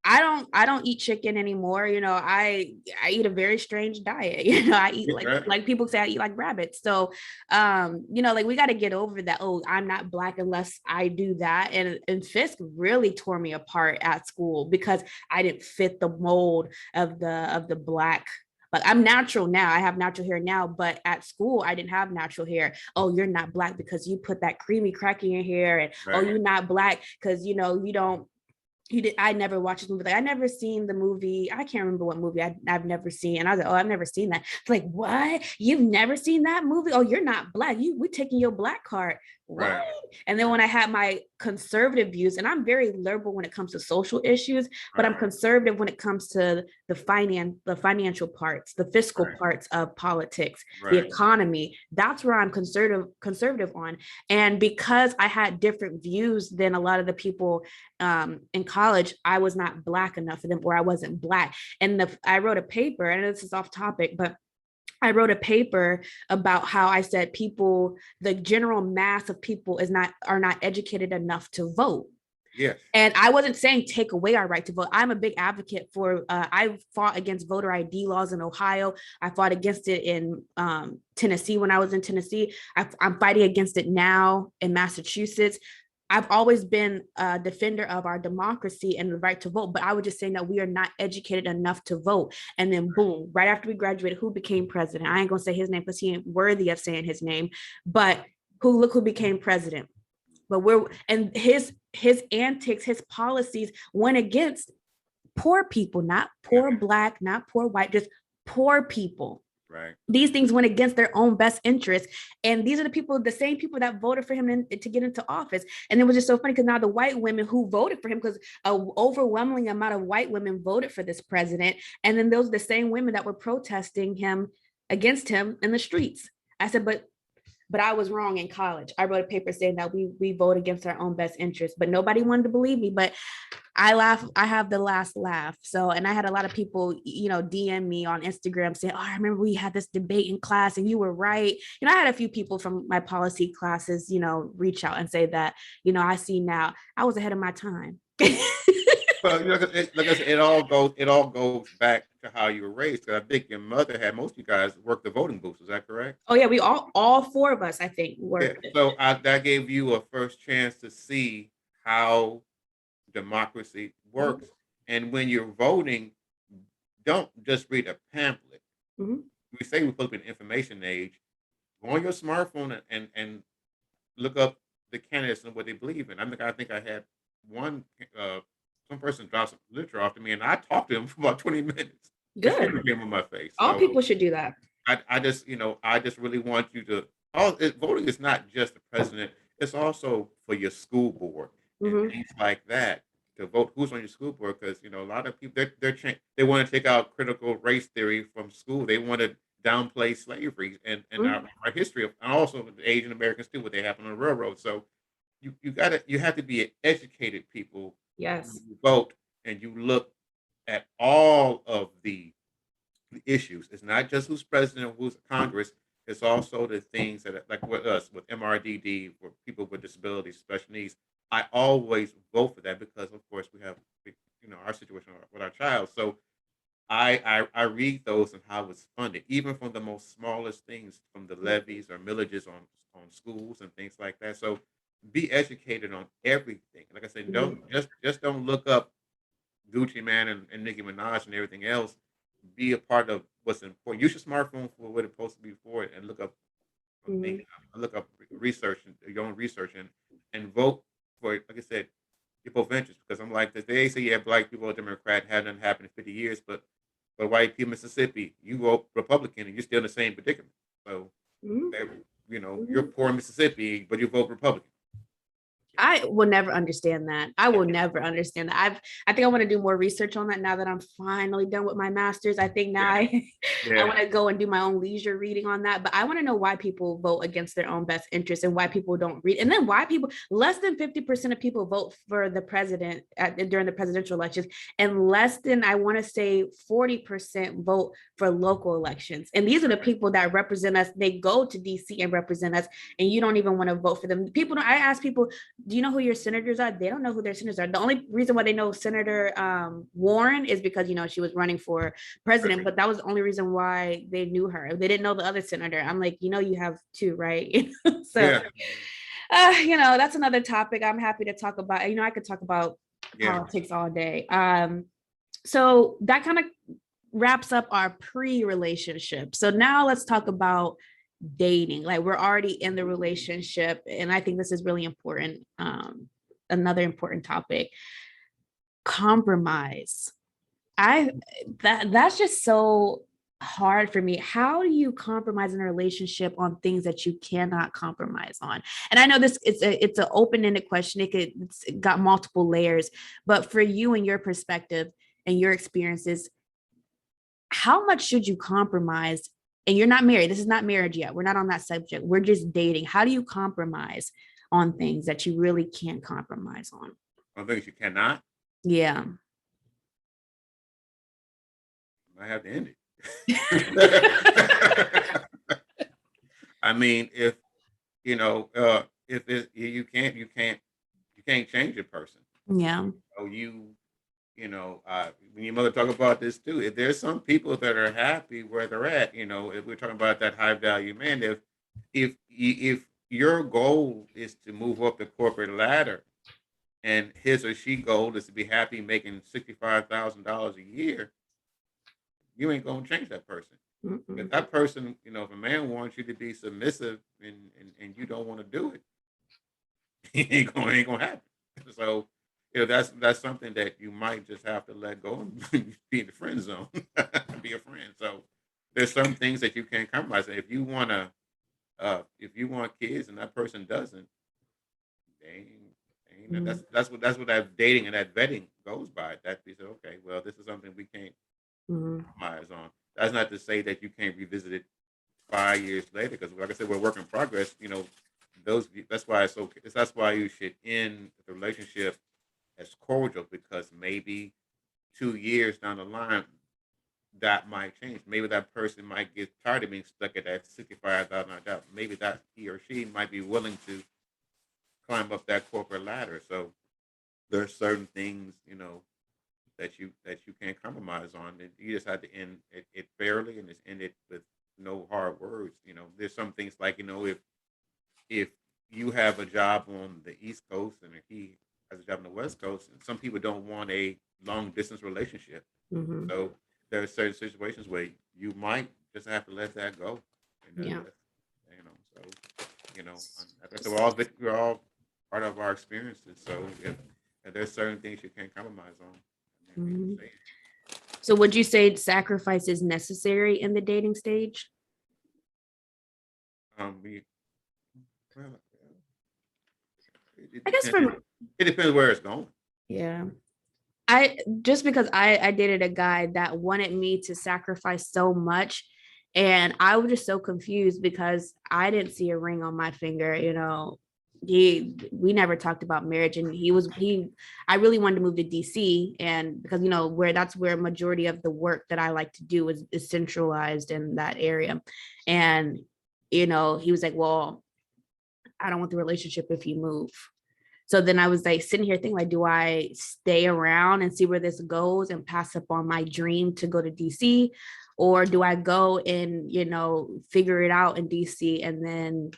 I don't eat chicken anymore. I eat a very strange diet. I eat exactly. like people say I eat like rabbits. So like we got to get over that. Oh, I'm not black unless I do that. And Fisk really tore me apart at school because I didn't fit the mold of the black. Like I'm natural now. I have natural hair now, but at school I didn't have natural hair. Oh, you're not black because you put that creamy crack in your hair, and oh, Right. you're not black because you don't I never watched this movie. Like I never seen the movie. I can't remember what movie I've never seen. And I was like, oh, I've never seen that. It's like, what? You've never seen that movie? Oh, you're not black. We're taking your black card. What? Right. And then when I had my conservative views, and I'm very liberal when it comes to social issues, but I'm Right. conservative when it comes to the financial parts, the fiscal Right. parts of politics, the Right. economy. That's where I'm conservative on. And because I had different views than a lot of the people in college, I was not black enough for them, or I wasn't black. And I wrote a paper, and this is off topic, but I wrote a paper about how I said the general mass of people are not educated enough to vote. Yes. And I wasn't saying take away our right to vote. I'm a big advocate for. I fought against voter ID laws in Ohio. I fought against it in Tennessee when I was in Tennessee. I'm fighting against it now in Massachusetts. I've always been a defender of our democracy and the right to vote, but I was just saying that we are not educated enough to vote. And then boom, right after we graduated, who became president? I ain't gonna say his name because he ain't worthy of saying his name, but who became president? But his antics, his policies went against poor people, not Yeah. poor black, not poor white, just poor people. Right. These things went against their own best interests. And these are the same people that voted for him to get into office. And it was just so funny because now the white women who voted for him, because an overwhelming amount of white women voted for this president. And then those are the same women that were protesting him against him in the streets. I said, but I was wrong in college. I wrote a paper saying that we vote against our own best interests, but nobody wanted to believe me. But I laugh. I have the last laugh. So, and I had a lot of people, DM me on Instagram saying, "Oh, I remember we had this debate in class, and you were right." I had a few people from my policy classes, reach out and say that, I see now I was ahead of my time. Well, 'cause like I said, it all goes back to how you were raised. Because I think your mother had most of you guys work the voting booths. Is that correct? Oh yeah, we all four of us, I think, Yeah. worked. So that gave you a first chance to see how democracy works. And when you're voting, don't just read a pamphlet. Mm-hmm. We say we're supposed to be in the information age. Go on your smartphone and look up the candidates and what they believe in. I think I had one some person drop some literature off to me, and I talked to him for about 20 minutes. The Good. sugar came on my face. All So people should do that. I just really want you to. Voting is not just the president; it's also for your school board and Mm-hmm. things like that. To vote who's on your school board, because a lot of people they want to take out critical race theory from school. They want to downplay slavery and Mm-hmm. our history of, and also the Asian Americans too, what they happened on the railroad. So you have to be educated people when Yes. you vote, and you look at all of the issues. It's not just who's president, who's Congress. It's also the things that, like with us, with MRDD, for people with disabilities, special needs. I always vote for that because, of course, we have, our situation with our child. So I read those and how it's funded, even from the most smallest things, from the levies or millages on schools and things like that. So be educated on everything. Like I said, Mm-hmm. don't just don't look up Gucci Man and Nicki Minaj and everything else. Be a part of what's important. Use your smartphone for what it's supposed to be for, and look up Mhm. look up research and your own research and vote for, like I said, your both interests. Because I'm like, they say, yeah, black people are Democrat, had nothing happened in 50 years, but white people, Mississippi, you vote Republican and you're still in the same predicament. So, Mhm. they, you're Mhm. poor in Mississippi, but you vote Republican. I will never understand that. I will never understand that. I think I want to do more research on that now that I'm finally done with my master's. I think now Yeah, I yeah, want to go and do my own leisure reading on that. But I want to know why people vote against their own best interest and why people don't read. And then why people less than 50% of people vote for the president during the presidential elections, and less than I want to say 40% vote for local elections. And these are the people that represent us. They go to DC and represent us, and you don't even want to vote for them. People don't, I ask people, do you know who your senators are? They don't know who their senators are. The only reason why they know Senator Warren is because, she was running for president, but that was the only reason why they knew her. They didn't know the other senator. I'm like, you have two, right? So, yeah, that's another topic I'm happy to talk about. I could talk about yeah. politics all day. So that kind of wraps up our pre-relationship. So now let's talk about dating. Like, we're already in the relationship, and I think this is really important. Another important topic: compromise. I that's just so hard for me. How do you compromise in a relationship on things that you cannot compromise on? And I know this it's an open-ended question. It's got multiple layers, but for you and your perspective and your experiences, how much should you compromise? And you're not married. This is not marriage yet. We're not on that subject. We're just dating. How do you compromise on things that you really can't compromise on? I think you cannot. Yeah. I have to end it. I mean, if you can't change a person. Yeah. So when your mother talk about this too, if there's some people that are happy where they're at, if we're talking about that high value man, if your goal is to move up the corporate ladder and his or she goal is to be happy making $65,000 a year, you ain't gonna change that person. If Mm-mm. that person, if a man wants you to be submissive and you don't want to do it, ain't gonna happen. So, that's something that you might just have to let go and be in the friend zone, be a friend. So, there's some things that you can't compromise. If you want kids and that person doesn't, that's what that dating and that vetting goes by. That you say, okay, well, this is something we can't Mm-hmm. compromise on. That's not to say that you can't revisit it 5 years later, because like I said, we're work in progress. That's why you should end the relationship as cordial, because maybe 2 years down the line that might change. Maybe that person might get tired of being stuck at that 65,000 like that. Maybe that he or she might be willing to climb up that corporate ladder. So there's certain things, that you can't compromise on. And you just have to end it fairly and just end it with no hard words. There's some things like, if you have a job on the East Coast and if he has a job on the West Coast, and some people don't want a long distance relationship. Mm-hmm. So there are certain situations where you might just have to let that go. And Yeah. so like I said, we're all part of our experiences. So if there's certain things you can't compromise on, then you Mm-hmm. just say So would you say sacrifice is necessary in the dating stage? we well, it I guess depends. It depends where it's going. yeah. I just because I dated a guy that wanted me to sacrifice so much, and I was just so confused because I didn't see a ring on my finger. We never talked about marriage, and I really wanted to move to DC, and because where majority of the work that I like to do is centralized in that area. And he was like, well, I don't want the relationship if you move. So then I was like sitting here thinking, like, do I stay around and see where this goes and pass up on my dream to go to DC? Or do I go and, figure it out in DC and then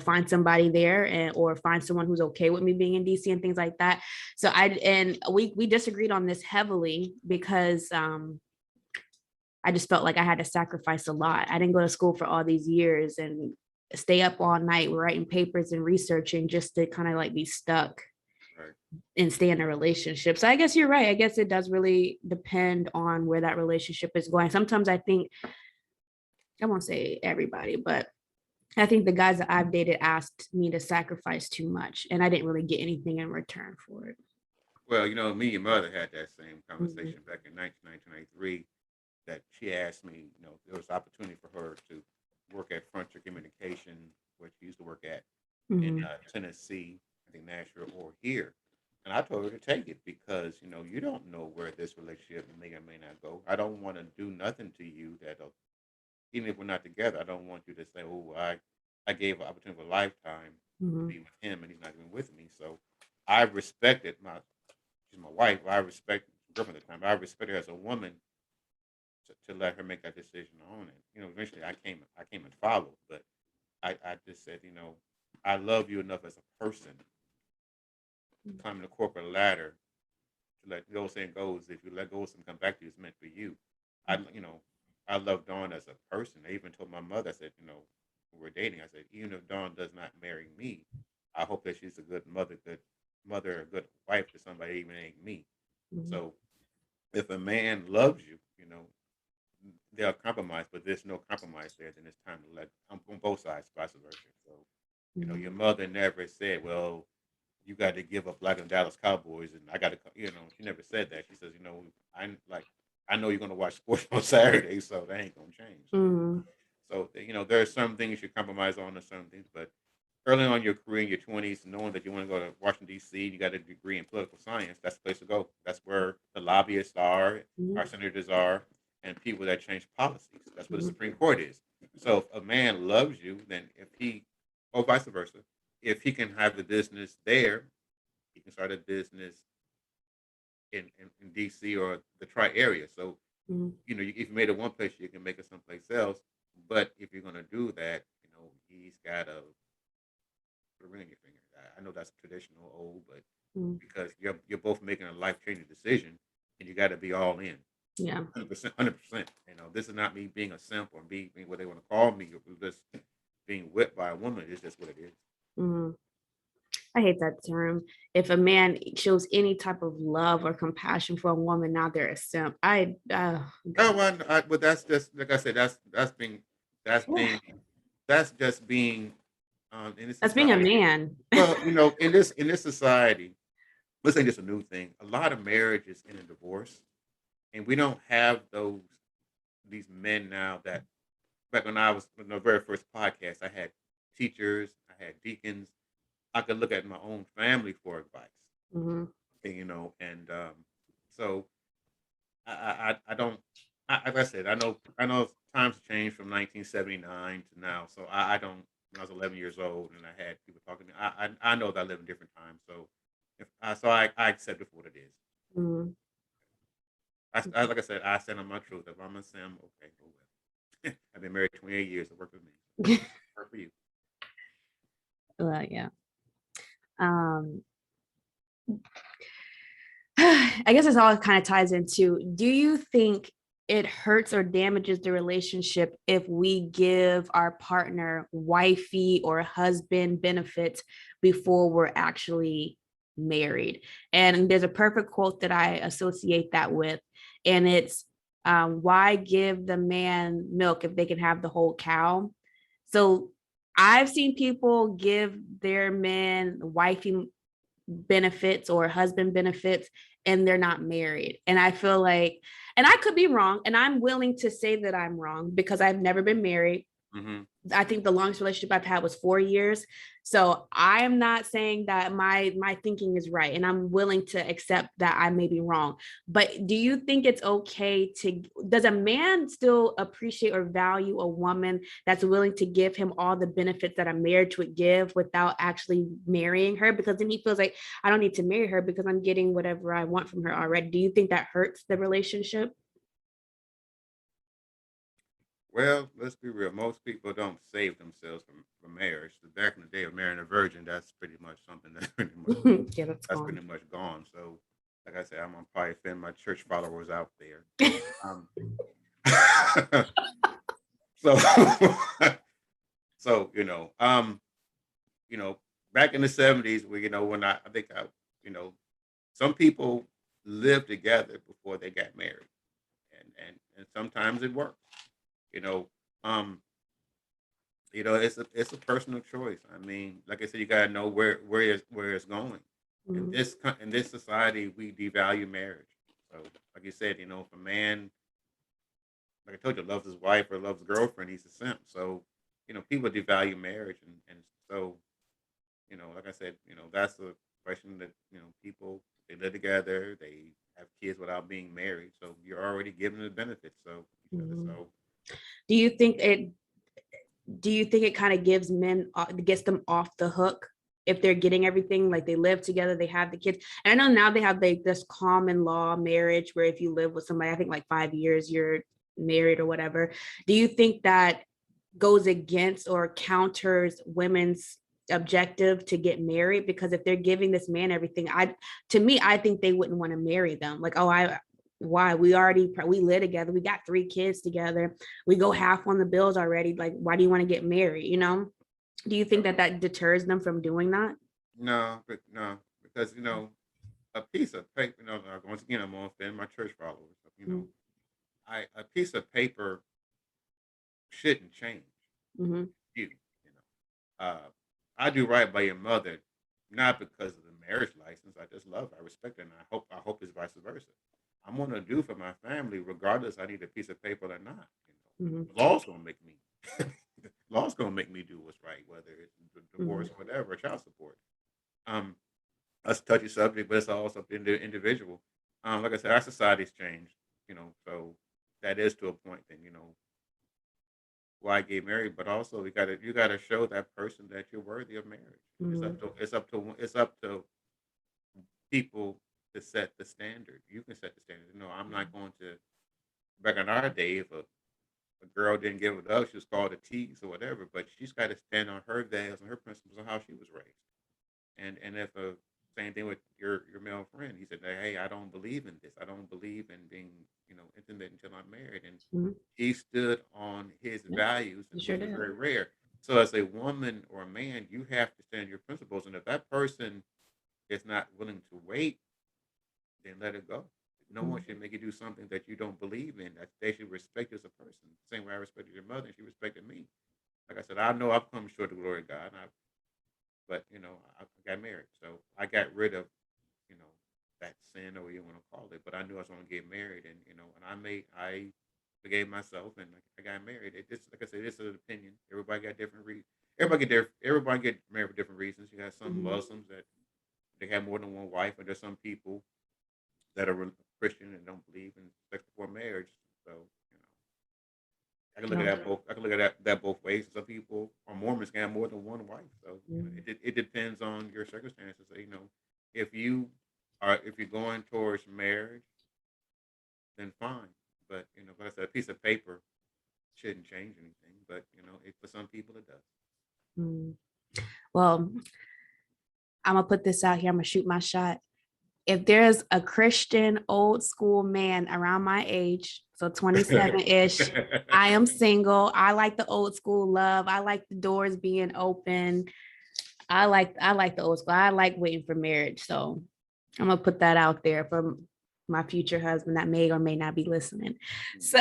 find somebody there, or find someone who's okay with me being in DC and things like that. So we disagreed on this heavily because I just felt like I had to sacrifice a lot. I didn't go to school for all these years and stay up all night writing papers and researching just to kind of like be stuck Right. and stay in a relationship. So I guess you're right. I guess it does really depend on where that relationship is going. Sometimes I think, I won't say everybody, but I think the guys that I've dated asked me to sacrifice too much, and I didn't really get anything in return for it. Well, me and your mother had that same Mhm. conversation back in 1993, that she asked me, there was opportunity for her to work at Frontier Communication, where she used to work at in Mhm. Tennessee, I think Nashville or here. And I told her to take it because, you don't know where this relationship may or may not go. I don't want to do nothing to you that'll, even if we're not together, I don't want you to say, oh, I gave an opportunity of a lifetime to Mhm. be with him and he's not even with me. So I respected she's my wife. I respect girlfriend at the time. I respect her as a woman to let her make that decision on it. Eventually I came and followed, but I just said, I love you enough as a person to climb the corporate ladder, to let the old saying goes, if you let go of something come back to you, it's meant for you. I love Dawn as a person. I even told my mother, I said, when we're dating, I said, even if Dawn does not marry me, I hope that she's a good mother, a good wife to somebody even ain't me. Mhm. So if a man loves you, they'll compromise, but there's no compromise there, then it's time to let on both sides, vice versa. So, your Mhm. mother never said, well, you got to give up like the Dallas Cowboys, and I got to, she never said that. She says, I know you're going to watch sports on Saturday, so that ain't going to change. Mhm. So, there are some things you compromise on, and some things, but early on in your career, in your 20s, knowing that you want to go to Washington, D.C., you got a degree in political science, that's the place to go. That's where the lobbyists are, our Mhm. senators are, and people that change policies. That's what the Mhm. Supreme Court is. So if a man loves you, then or vice versa, if he can have the business there, he can start a business in D.C. or the Tri area. So, Mhm. if you made it one place, you can make it someplace else. But if you're going to do that, he's got to put a ring on your finger. I know that's traditional, old, but Mhm. because you're both making a life changing decision, and you got to be all in, Yeah. 100%, 100%. This is not me being a simp or being what they want to call me, or just being whipped by a woman. It's just what it is. Mhm. I hate that term. If a man shows any type of love or compassion for a woman, now they're a simp. No, God. but that's just like I said. That's being that's just being in this That's being a society. man. Well, in this society, let's say this a new thing. A lot of marriages end in divorce, and we don't have these men now that back when I was in the very first podcast, I had teachers, I had deacons. I could look at my own family for advice, Mhm. and so I don't. Like I said, I know times changed from 1979 to now, so I don't. When I was 11 years old and I had people talking to me, I know that I live in different times, so I accept it for what it is. Mhm. Like I said, I stand on my truth. If I'm a Sim, okay, oh well. I've been married 28 years. It worked with me. Work for you. Well, yeah. Um, I guess this all kind of ties into, do you think it hurts or damages the relationship if we give our partner wifey or husband benefits before we're actually married? And there's a perfect quote that I associate that with, and it's, why give the man milk if they can have the whole cow? So I've seen people give their men wifey benefits or husband benefits and they're not married. And I feel like, and I could be wrong, and I'm willing to say that I'm wrong because I've never been married. Hmm. I think the longest relationship I've had was 4 years. So I am not saying that my thinking is right, and I'm willing to accept that I may be wrong. But do you think it's okay to, does a man still appreciate or value a woman that's willing to give him all the benefits that a marriage would give without actually marrying her? Because then he feels like, I don't need to marry her because I'm getting whatever I want from her already. Do you think that hurts the relationship? Well, let's be real. Most people don't save themselves from marriage. So back in the day of marrying a virgin, that's pretty much something Yeah, that's that's gone. pretty much gone. So, like I said, I'm gonna probably offend my church followers out there. Um, so, so you know, back in the '70s, where when I think you know, some people lived together before they got married, and sometimes it works. You know, um, it's a personal choice. I mean, like I said, you gotta know where it's going. In Mhm. in this society, we devalue marriage. So, like you said, if a man, like I told you, loves his wife or loves his girlfriend, he's a simp. So, people devalue marriage, and so like I said, that's a question that people they live together, they have kids without being married. So you're already giving the benefits of each other. Mhm. So Do you think it do you think it kind of gives men gets them off the hook if they're getting everything, like they live together, they have the kids? And I know now they have like this common law marriage where if you live with somebody, I think like 5 years you're married or whatever. Do you think that goes against or counters women's objective to get married? Because if they're giving this man everything, to me, I think they wouldn't want to marry them. Like, oh, I why we live together, we got 3 kids together, we go half on the bills already, like why do you want to get married? Do you think that that deters them from doing that? no, but no, because a piece of paper. Once again, I'm gonna offend my church followers. A piece of paper shouldn't change Mm-hmm. you. You know, I do right by your mother, not because of the marriage license. I just love her. I respect her, and I hope it's vice versa. I'm gonna do for my family, regardless. I need a piece of paper or not. Mm-hmm. Law's gonna make me. Law's gonna make me do what's right, whether it's divorce, Mm-hmm. whatever, child support. Um, that's a touchy subject, but it's also up to the individual. Like I said, our society's changed, so that is to a point. Then why get married, but also you gotta show that person that you're worthy of marriage. Mm-hmm. It's up to people to set the standard. You can set the standard. I'm not going to. Back in our day, if a girl didn't give it up, she was called a tease or whatever. But she's got to stand on her values and her principles and how she was raised. And if a same thing with your male friend, he said, "Hey, I don't believe in this. I don't believe in being intimate until I'm married." And Mm-hmm. he stood on his Yeah, values, you and sure which is did. very rare. So as a woman or a man, you have to stand your principles. And if that person is not willing to wait, then let it go. No one Mm-hmm. should make you do something that you don't believe in. That they should respect you as a person. Same way I respected your mother, and she respected me. Like I said, I know I've come short of the glory of God, but I got married, so I got rid of you know that sin or you want to call it. But I knew I was going to get married, and I forgave myself, and I got married. It just like I said, it's an opinion. Everybody got different reasons. Everybody get married for different reasons. You got some Mm-hmm. Muslims that they have more than one wife, and there's some people that are Christian and don't believe in sex before marriage. So I can look at No. that both. I can look at that both ways. Some people or Mormons can have more than one wife. So Mm-hmm. it depends on your circumstances. If if you're going towards marriage, then fine. But like I said, a piece of paper shouldn't change anything. But for some people it does. Mm-hmm. Well, I'm gonna put this out here. I'm gonna shoot my shot. If there's a Christian old school man around my age, so 27-ish, I am single. I like the old school love. I like the doors being open. I like the old school. I like waiting for marriage. So I'm gonna put that out there for my future husband that may or may not be listening. So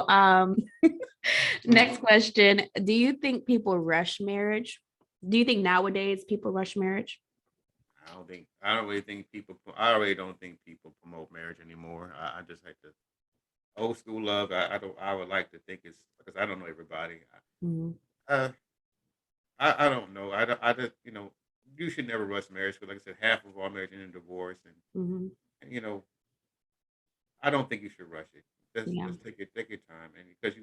um next question. Do you think people rush marriage? Do you think nowadays people rush marriage? I don't really think people. I really don't think people promote marriage anymore. I just like to old school love. I don't. I would like to think it's because I don't know everybody. Mhm. Uh, I don't know. I just you should never rush marriage because like I said, half of all marriage end in divorce, Mhm. and I don't think you should rush it. Yeah. Just take your time, and because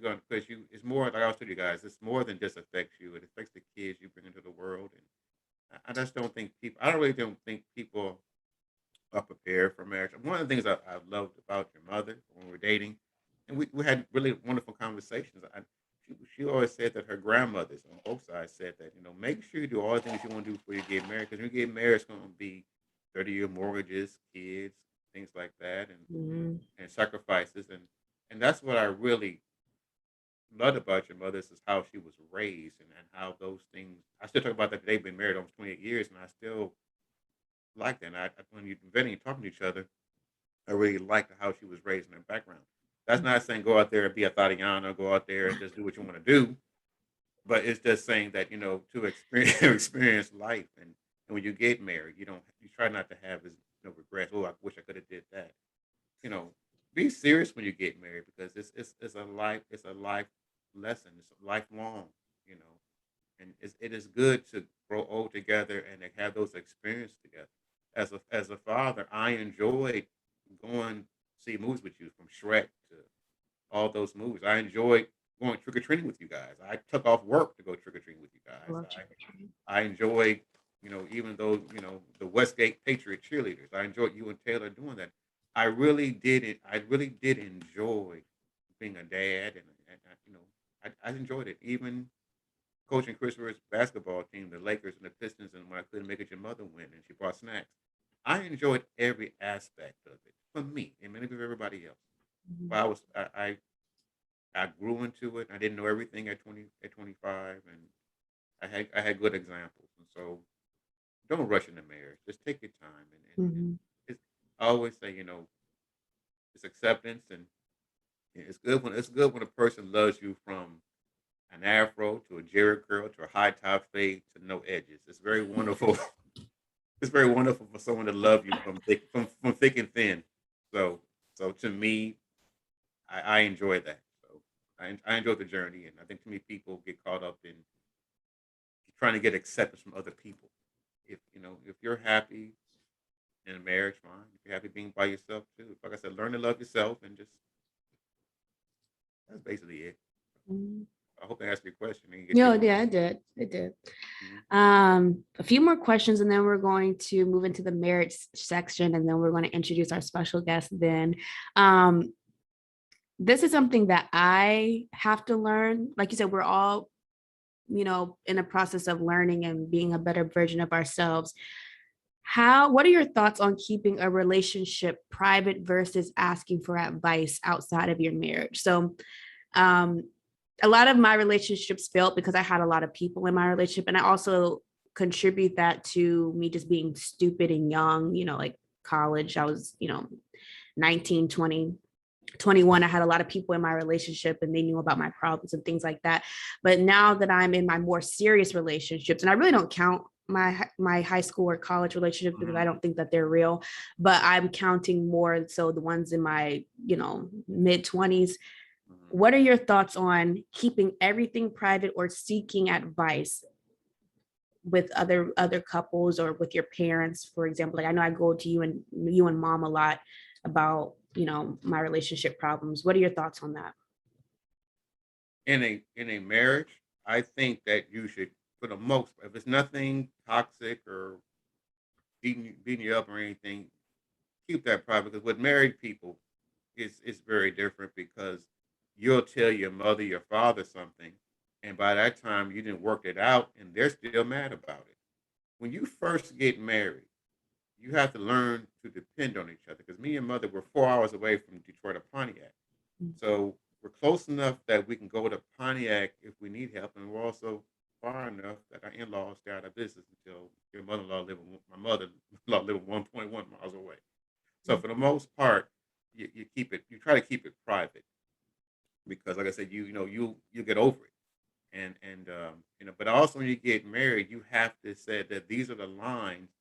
you it's more like I was telling you guys, it's more than just affects you. It affects the kids you bring into the world, and I just don't think people. I really don't think people are prepared for marriage. One of the things I loved about your mother when we were dating. and we had really wonderful conversations. She always said that her grandmothers on both sides said that, make sure you do all the things you want to do before you get married, because when you get married, it's going to be 30-year mortgages, kids, things like that, Mhm. and sacrifices, and that's what I really loved about your mother is how she was raised, and how those things. I still talk about that. They've been married almost 28 years, and I still like that. And when you're vetting and talking to each other, I really liked how she was raised in her background. That's not saying go out there and be a Tatiana, go out there and just do what you want to do, but it's just saying that to experience experience life, and when you get married, you try not to have this regrets. Oh, I wish I could have did that. You know, be serious when you get married, because it's a life lesson. It's lifelong. You know, and it is good to grow old together and to have those experiences together. As a father, I enjoyed going to see movies with you, from Shrek to all those movies. I enjoyed going trick or treating with you guys. I took off work to go trick or treating with you I guys. love trick or treating. I enjoyed, even though the Westgate Patriot cheerleaders. I enjoyed you and Taylor doing that. I really did it. I really did enjoy being a dad, and I enjoyed it. Even coaching Christopher's basketball team, the Lakers and the Pistons, and when I couldn't make it, your mother win, and she brought snacks. I enjoyed every aspect of it for me, and maybe for everybody else. Mhm. But I grew into it. I didn't know everything at 25, and I had good examples. And so don't rush into marriage. Just take your time, and Mhm. it's, I always say, it's acceptance, and it's good when a person loves you from an afro to a Jerry curl to a high top fade to no edges. It's very wonderful. It's very wonderful for someone to love you from thick and thin. So so to me, I enjoy that. So I enjoy the journey, and I think too many people get caught up in trying to get acceptance from other people. If you're happy in a marriage, fine. If you're happy being by yourself too, like I said, learn to love yourself, and just that's basically it. Mhm. I hope I answered your question and you get Yeah, your. yeah, it did. It did. Mhm. A few more questions, and then we're going to move into the marriage section, and then we're going to introduce our special guest. Then, um, this is something that I have to learn. Like you said, we're all, in a process of learning and being a better version of ourselves. What are your thoughts on keeping a relationship private versus asking for advice outside of your marriage? So, um, a lot of my relationships failed because I had a lot of people in my relationship. And I also contribute that to me just being stupid and young, like college. I was, 19, 20, 21. I had a lot of people in my relationship and they knew about my problems and things like that. But now that I'm in my more serious relationships, and I really don't count my high school or college relationships because I Mhm. don't think that they're real, but I'm counting more so the ones in my, mid 20s. Mhm. What are your thoughts on keeping everything private or seeking advice with other couples or with your parents, for example? Like I know I go to you and mom a lot about, my relationship problems. What are your thoughts on that? In a marriage, I think that you should, for the most, if it's nothing toxic or beating you up or anything, keep that private. Because with married people, it's very different, because you'll tell your mother, your father something, and by that time you didn't work it out, and they're still mad about it. When you first get married, you have to learn to depend on each other. Because me and mother were 4 hours away from Detroit or Pontiac. So we're close enough that we can go to Pontiac if we need help, and we're also far enough that our in-laws stay out of business until your mother-in-law my mother-in-law live 1.1 miles away. So for the most part, you try to keep it private, because, like I said, you get over it, but also when you get married, you have to say that these are the lines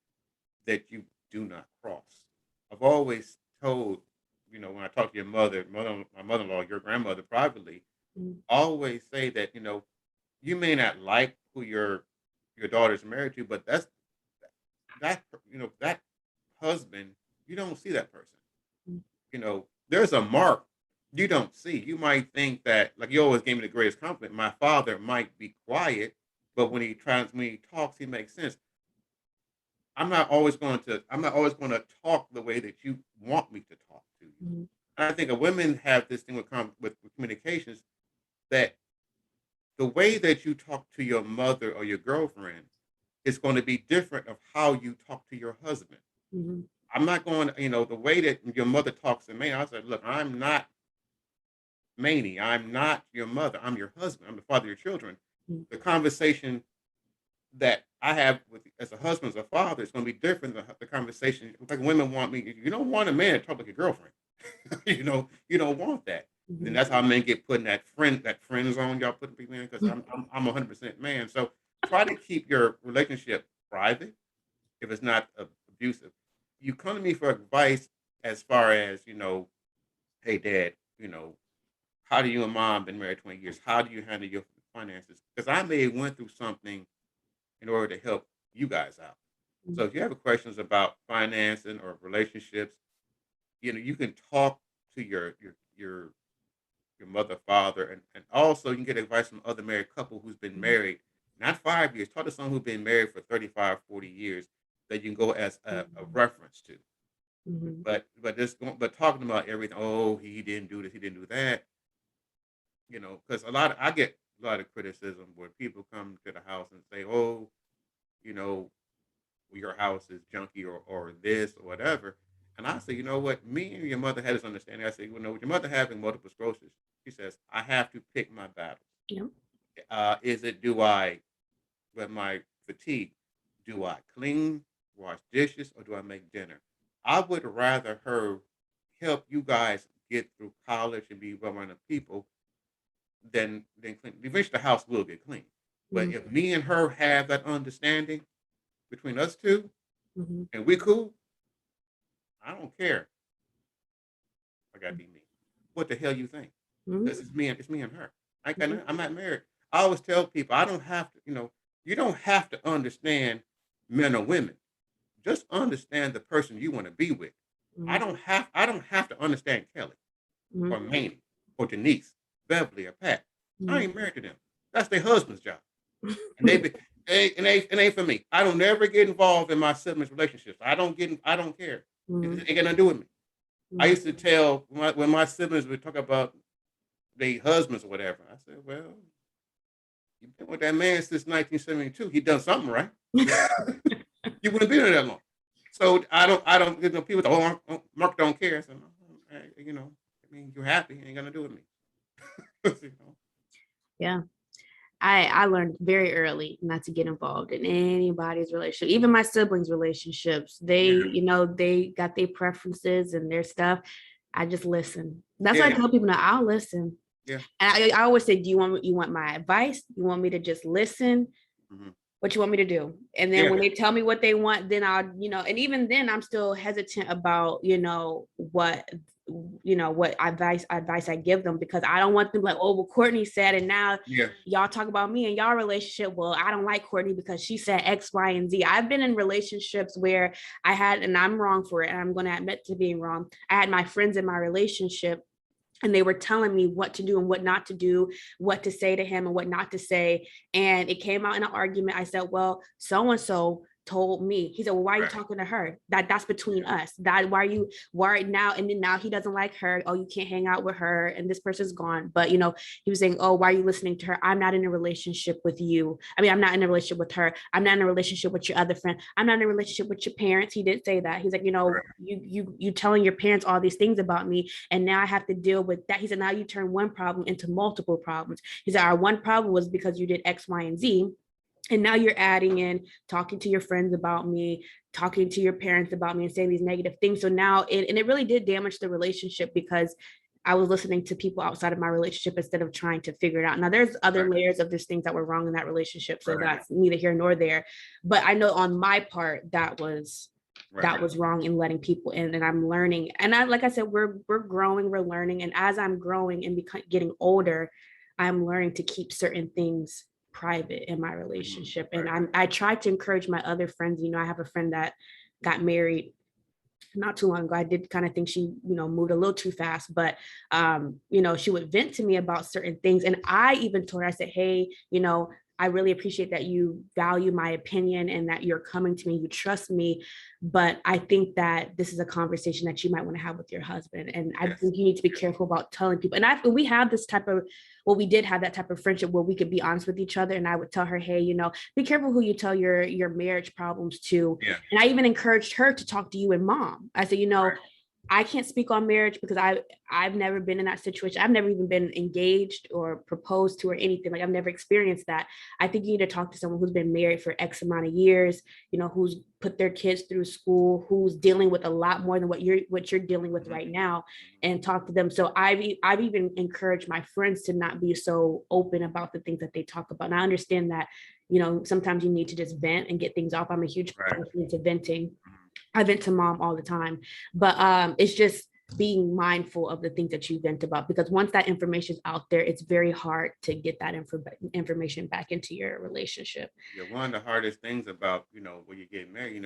that you do not cross. I've always told, when I talk to your my mother-in-law, your grandmother privately, always say that, you may not like who your daughter's married to, but that husband, you don't see that person. There's a Mark you don't see. You might think that, like, you always gave me the greatest compliment. My father might be quiet, but when he talks, he makes sense. I'm not always going to talk the way that you want me to talk to you. I think women have this thing with communications that the way that you talk to your mother or your girlfriend is going to be different of how you talk to your husband. Mhm. I'm not going, the way that your mother talks to me, I said, look, I'm not Mamie. I'm not your mother. I'm your husband. I'm the father of your children. Mhm. The conversation that I have with as a husband, as a father, is going to be different than the conversation. Like women want me. You don't want a man to talk like a girlfriend. You don't want that. And Mhm. that's how men get put in that friend zone y'all putting people in because I'm 100% man. So try to keep your relationship private if it's not abusive. You come to me for advice as far as hey dad, how do you and mom been married 20 years? How do you handle your finances? Because I may have went through something in order to help you guys out. So Mhm. if you have questions about financing or relationships, you can talk to your mother, father, and also you can get advice from other married couple who's been Mhm. married, not 5 years. Talk to someone who's been married for 35, 40 years that you can go as a Mhm. reference to. Mhm. But talking about everything, oh, he didn't do this, he didn't do that, because I get a lot of criticism where people come to the house and say, oh, you know, your house is junky or this or whatever. And I say, you know what? Me and your mother had this understanding. I say, with your mother having multiple sclerosis, she says, I have to pick my battles. Yeah. Is it do I, with my fatigue, do I clean, wash dishes, or do I make dinner? I would rather her help you guys get through college and be well around people than clean. Eventually, the house will get clean. But Mhm. if me and her have that understanding between us two, Mhm. and we cool, I don't care. I gotta be me. What the hell you think? Mhm. Because it's me and her. I'm not married. I always tell people I don't have to. You don't have to understand men or women. Just understand the person you want to be with. I Mhm. don't have. I don't have to understand Kelly or Mhm. Mamie or Denise, Beverly or Pat. I Mhm. ain't married to them. That's their husband's job, and they be. It ain't for me. I don't never get involved in my siblings' relationships. I don't get. I don't care. It Mhm. ain't got nothing to do with me. I Mhm. used to tell when my siblings would talk about their husbands or whatever. I said, "Well, you've been with that man since 1972. He done something right. You wouldn't be there that long." So I don't. People say, "Oh, Mark don't care." I said, "No, I mean, you're happy. It ain't gonna do with me." you know? Yeah. I learned very early not to get involved in anybody's relationship, even my siblings' relationships. They, Yeah, they got their preferences and their stuff. I just listen. That's why I yeah, tell people now I'll listen. yeah. And I always say, do you want my advice? You want me to just listen? Hmm. What you want me to do? And then Yeah, when they tell me what they want, then I'll, and even then I'm still hesitant about, what advice I give them, because I don't want them like, oh, well, Courtney said, and now yeah. y'all talk about me and y'all relationship. Well, I don't like Courtney because she said X, Y, and Z. I've been in relationships where I had, and I'm wrong for it, and I'm going to admit to being wrong. I had my friends in my relationship and they were telling me what to do and what not to do, what to say to him and what not to say. And it came out in an argument. I said, well, so and so told me. He said, well, why are you Right. talking to her? That's between Yeah. us. That why are you worried now? And then now he doesn't like her. Oh, you can't hang out with her and this person's gone. But he was saying, oh, why are you listening to her? I'm not in a relationship with you. I mean, I'm not in a relationship with her. I'm not in a relationship with your other friend. I'm not in a relationship with your parents. He did say that. He's like, Right. you telling your parents all these things about me, and now I have to deal with that. He said, now you turn one problem into multiple problems. He said, our one problem was because you did X, Y, and Z. And now you're adding in talking to your friends about me, talking to your parents about me, and saying these negative things. So now it really did damage the relationship because I was listening to people outside of my relationship instead of trying to figure it out. Now there's other Right. layers of this things that were wrong in that relationship. So Right. that's neither here nor there. But I know on my part Right. that was wrong in letting people in, and I'm learning. And like I said, we're growing, we're learning, and as I'm growing and getting older, I'm learning to keep certain things private in my Hmm. relationship. And Right. I try to encourage my other friends. I have a friend that got married not too long ago. I did kind of think she, moved a little too fast, but she would vent to me about certain things. And I even told her, I said, hey, I really appreciate that you value my opinion and that you're coming to me, you trust me. But I think that this is a conversation that you might want to have with your husband. And I Yes. think you need to be careful about telling people. And we have this type of, well, we did have that type of friendship where we could be honest with each other. And I would tell her, hey, be careful who you tell your marriage problems to. Yeah. And I even encouraged her to talk to you and mom. I said, Right. I can't speak on marriage because I've never been in that situation. I've never even been engaged or proposed to or anything. Like I've never experienced that. I think you need to talk to someone who's been married for X amount of years, who's put their kids through school, who's dealing with a lot more than what you're dealing with right now, and talk to them. So I've even encouraged my friends to not be so open about the things that they talk about. And I understand that, sometimes you need to just vent and get things off. I'm a huge person into venting. I vent to mom all the time, but it's just being mindful of the things that you vent about, because once that information is out there, it's very hard to get that information back into your relationship. Yeah, one of the hardest things about, when you get married,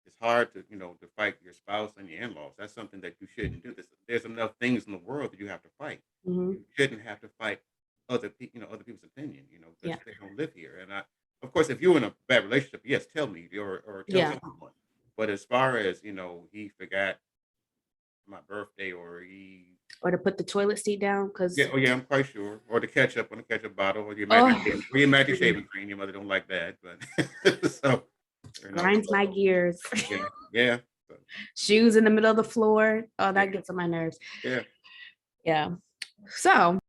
it's hard to, to fight your spouse and your in-laws. That's something that you shouldn't do. There's enough things in the world that you have to fight. Mm-hmm. You shouldn't have to fight other people, other people's opinion, because Yeah. they don't live here. And of course, if you're in a bad relationship, yes, tell me or tell Yeah. someone. But as far as, he forgot my birthday Or to put the toilet seat down, because yeah, oh yeah, I'm quite sure. Or the ketchup on the ketchup bottle, or oh, your magic shaving cream. Your mother don't like that, but so grinds my gears. yeah, yeah, so, Shoes in the middle of the floor. Oh, yeah, that gets on my nerves. yeah. Yeah. So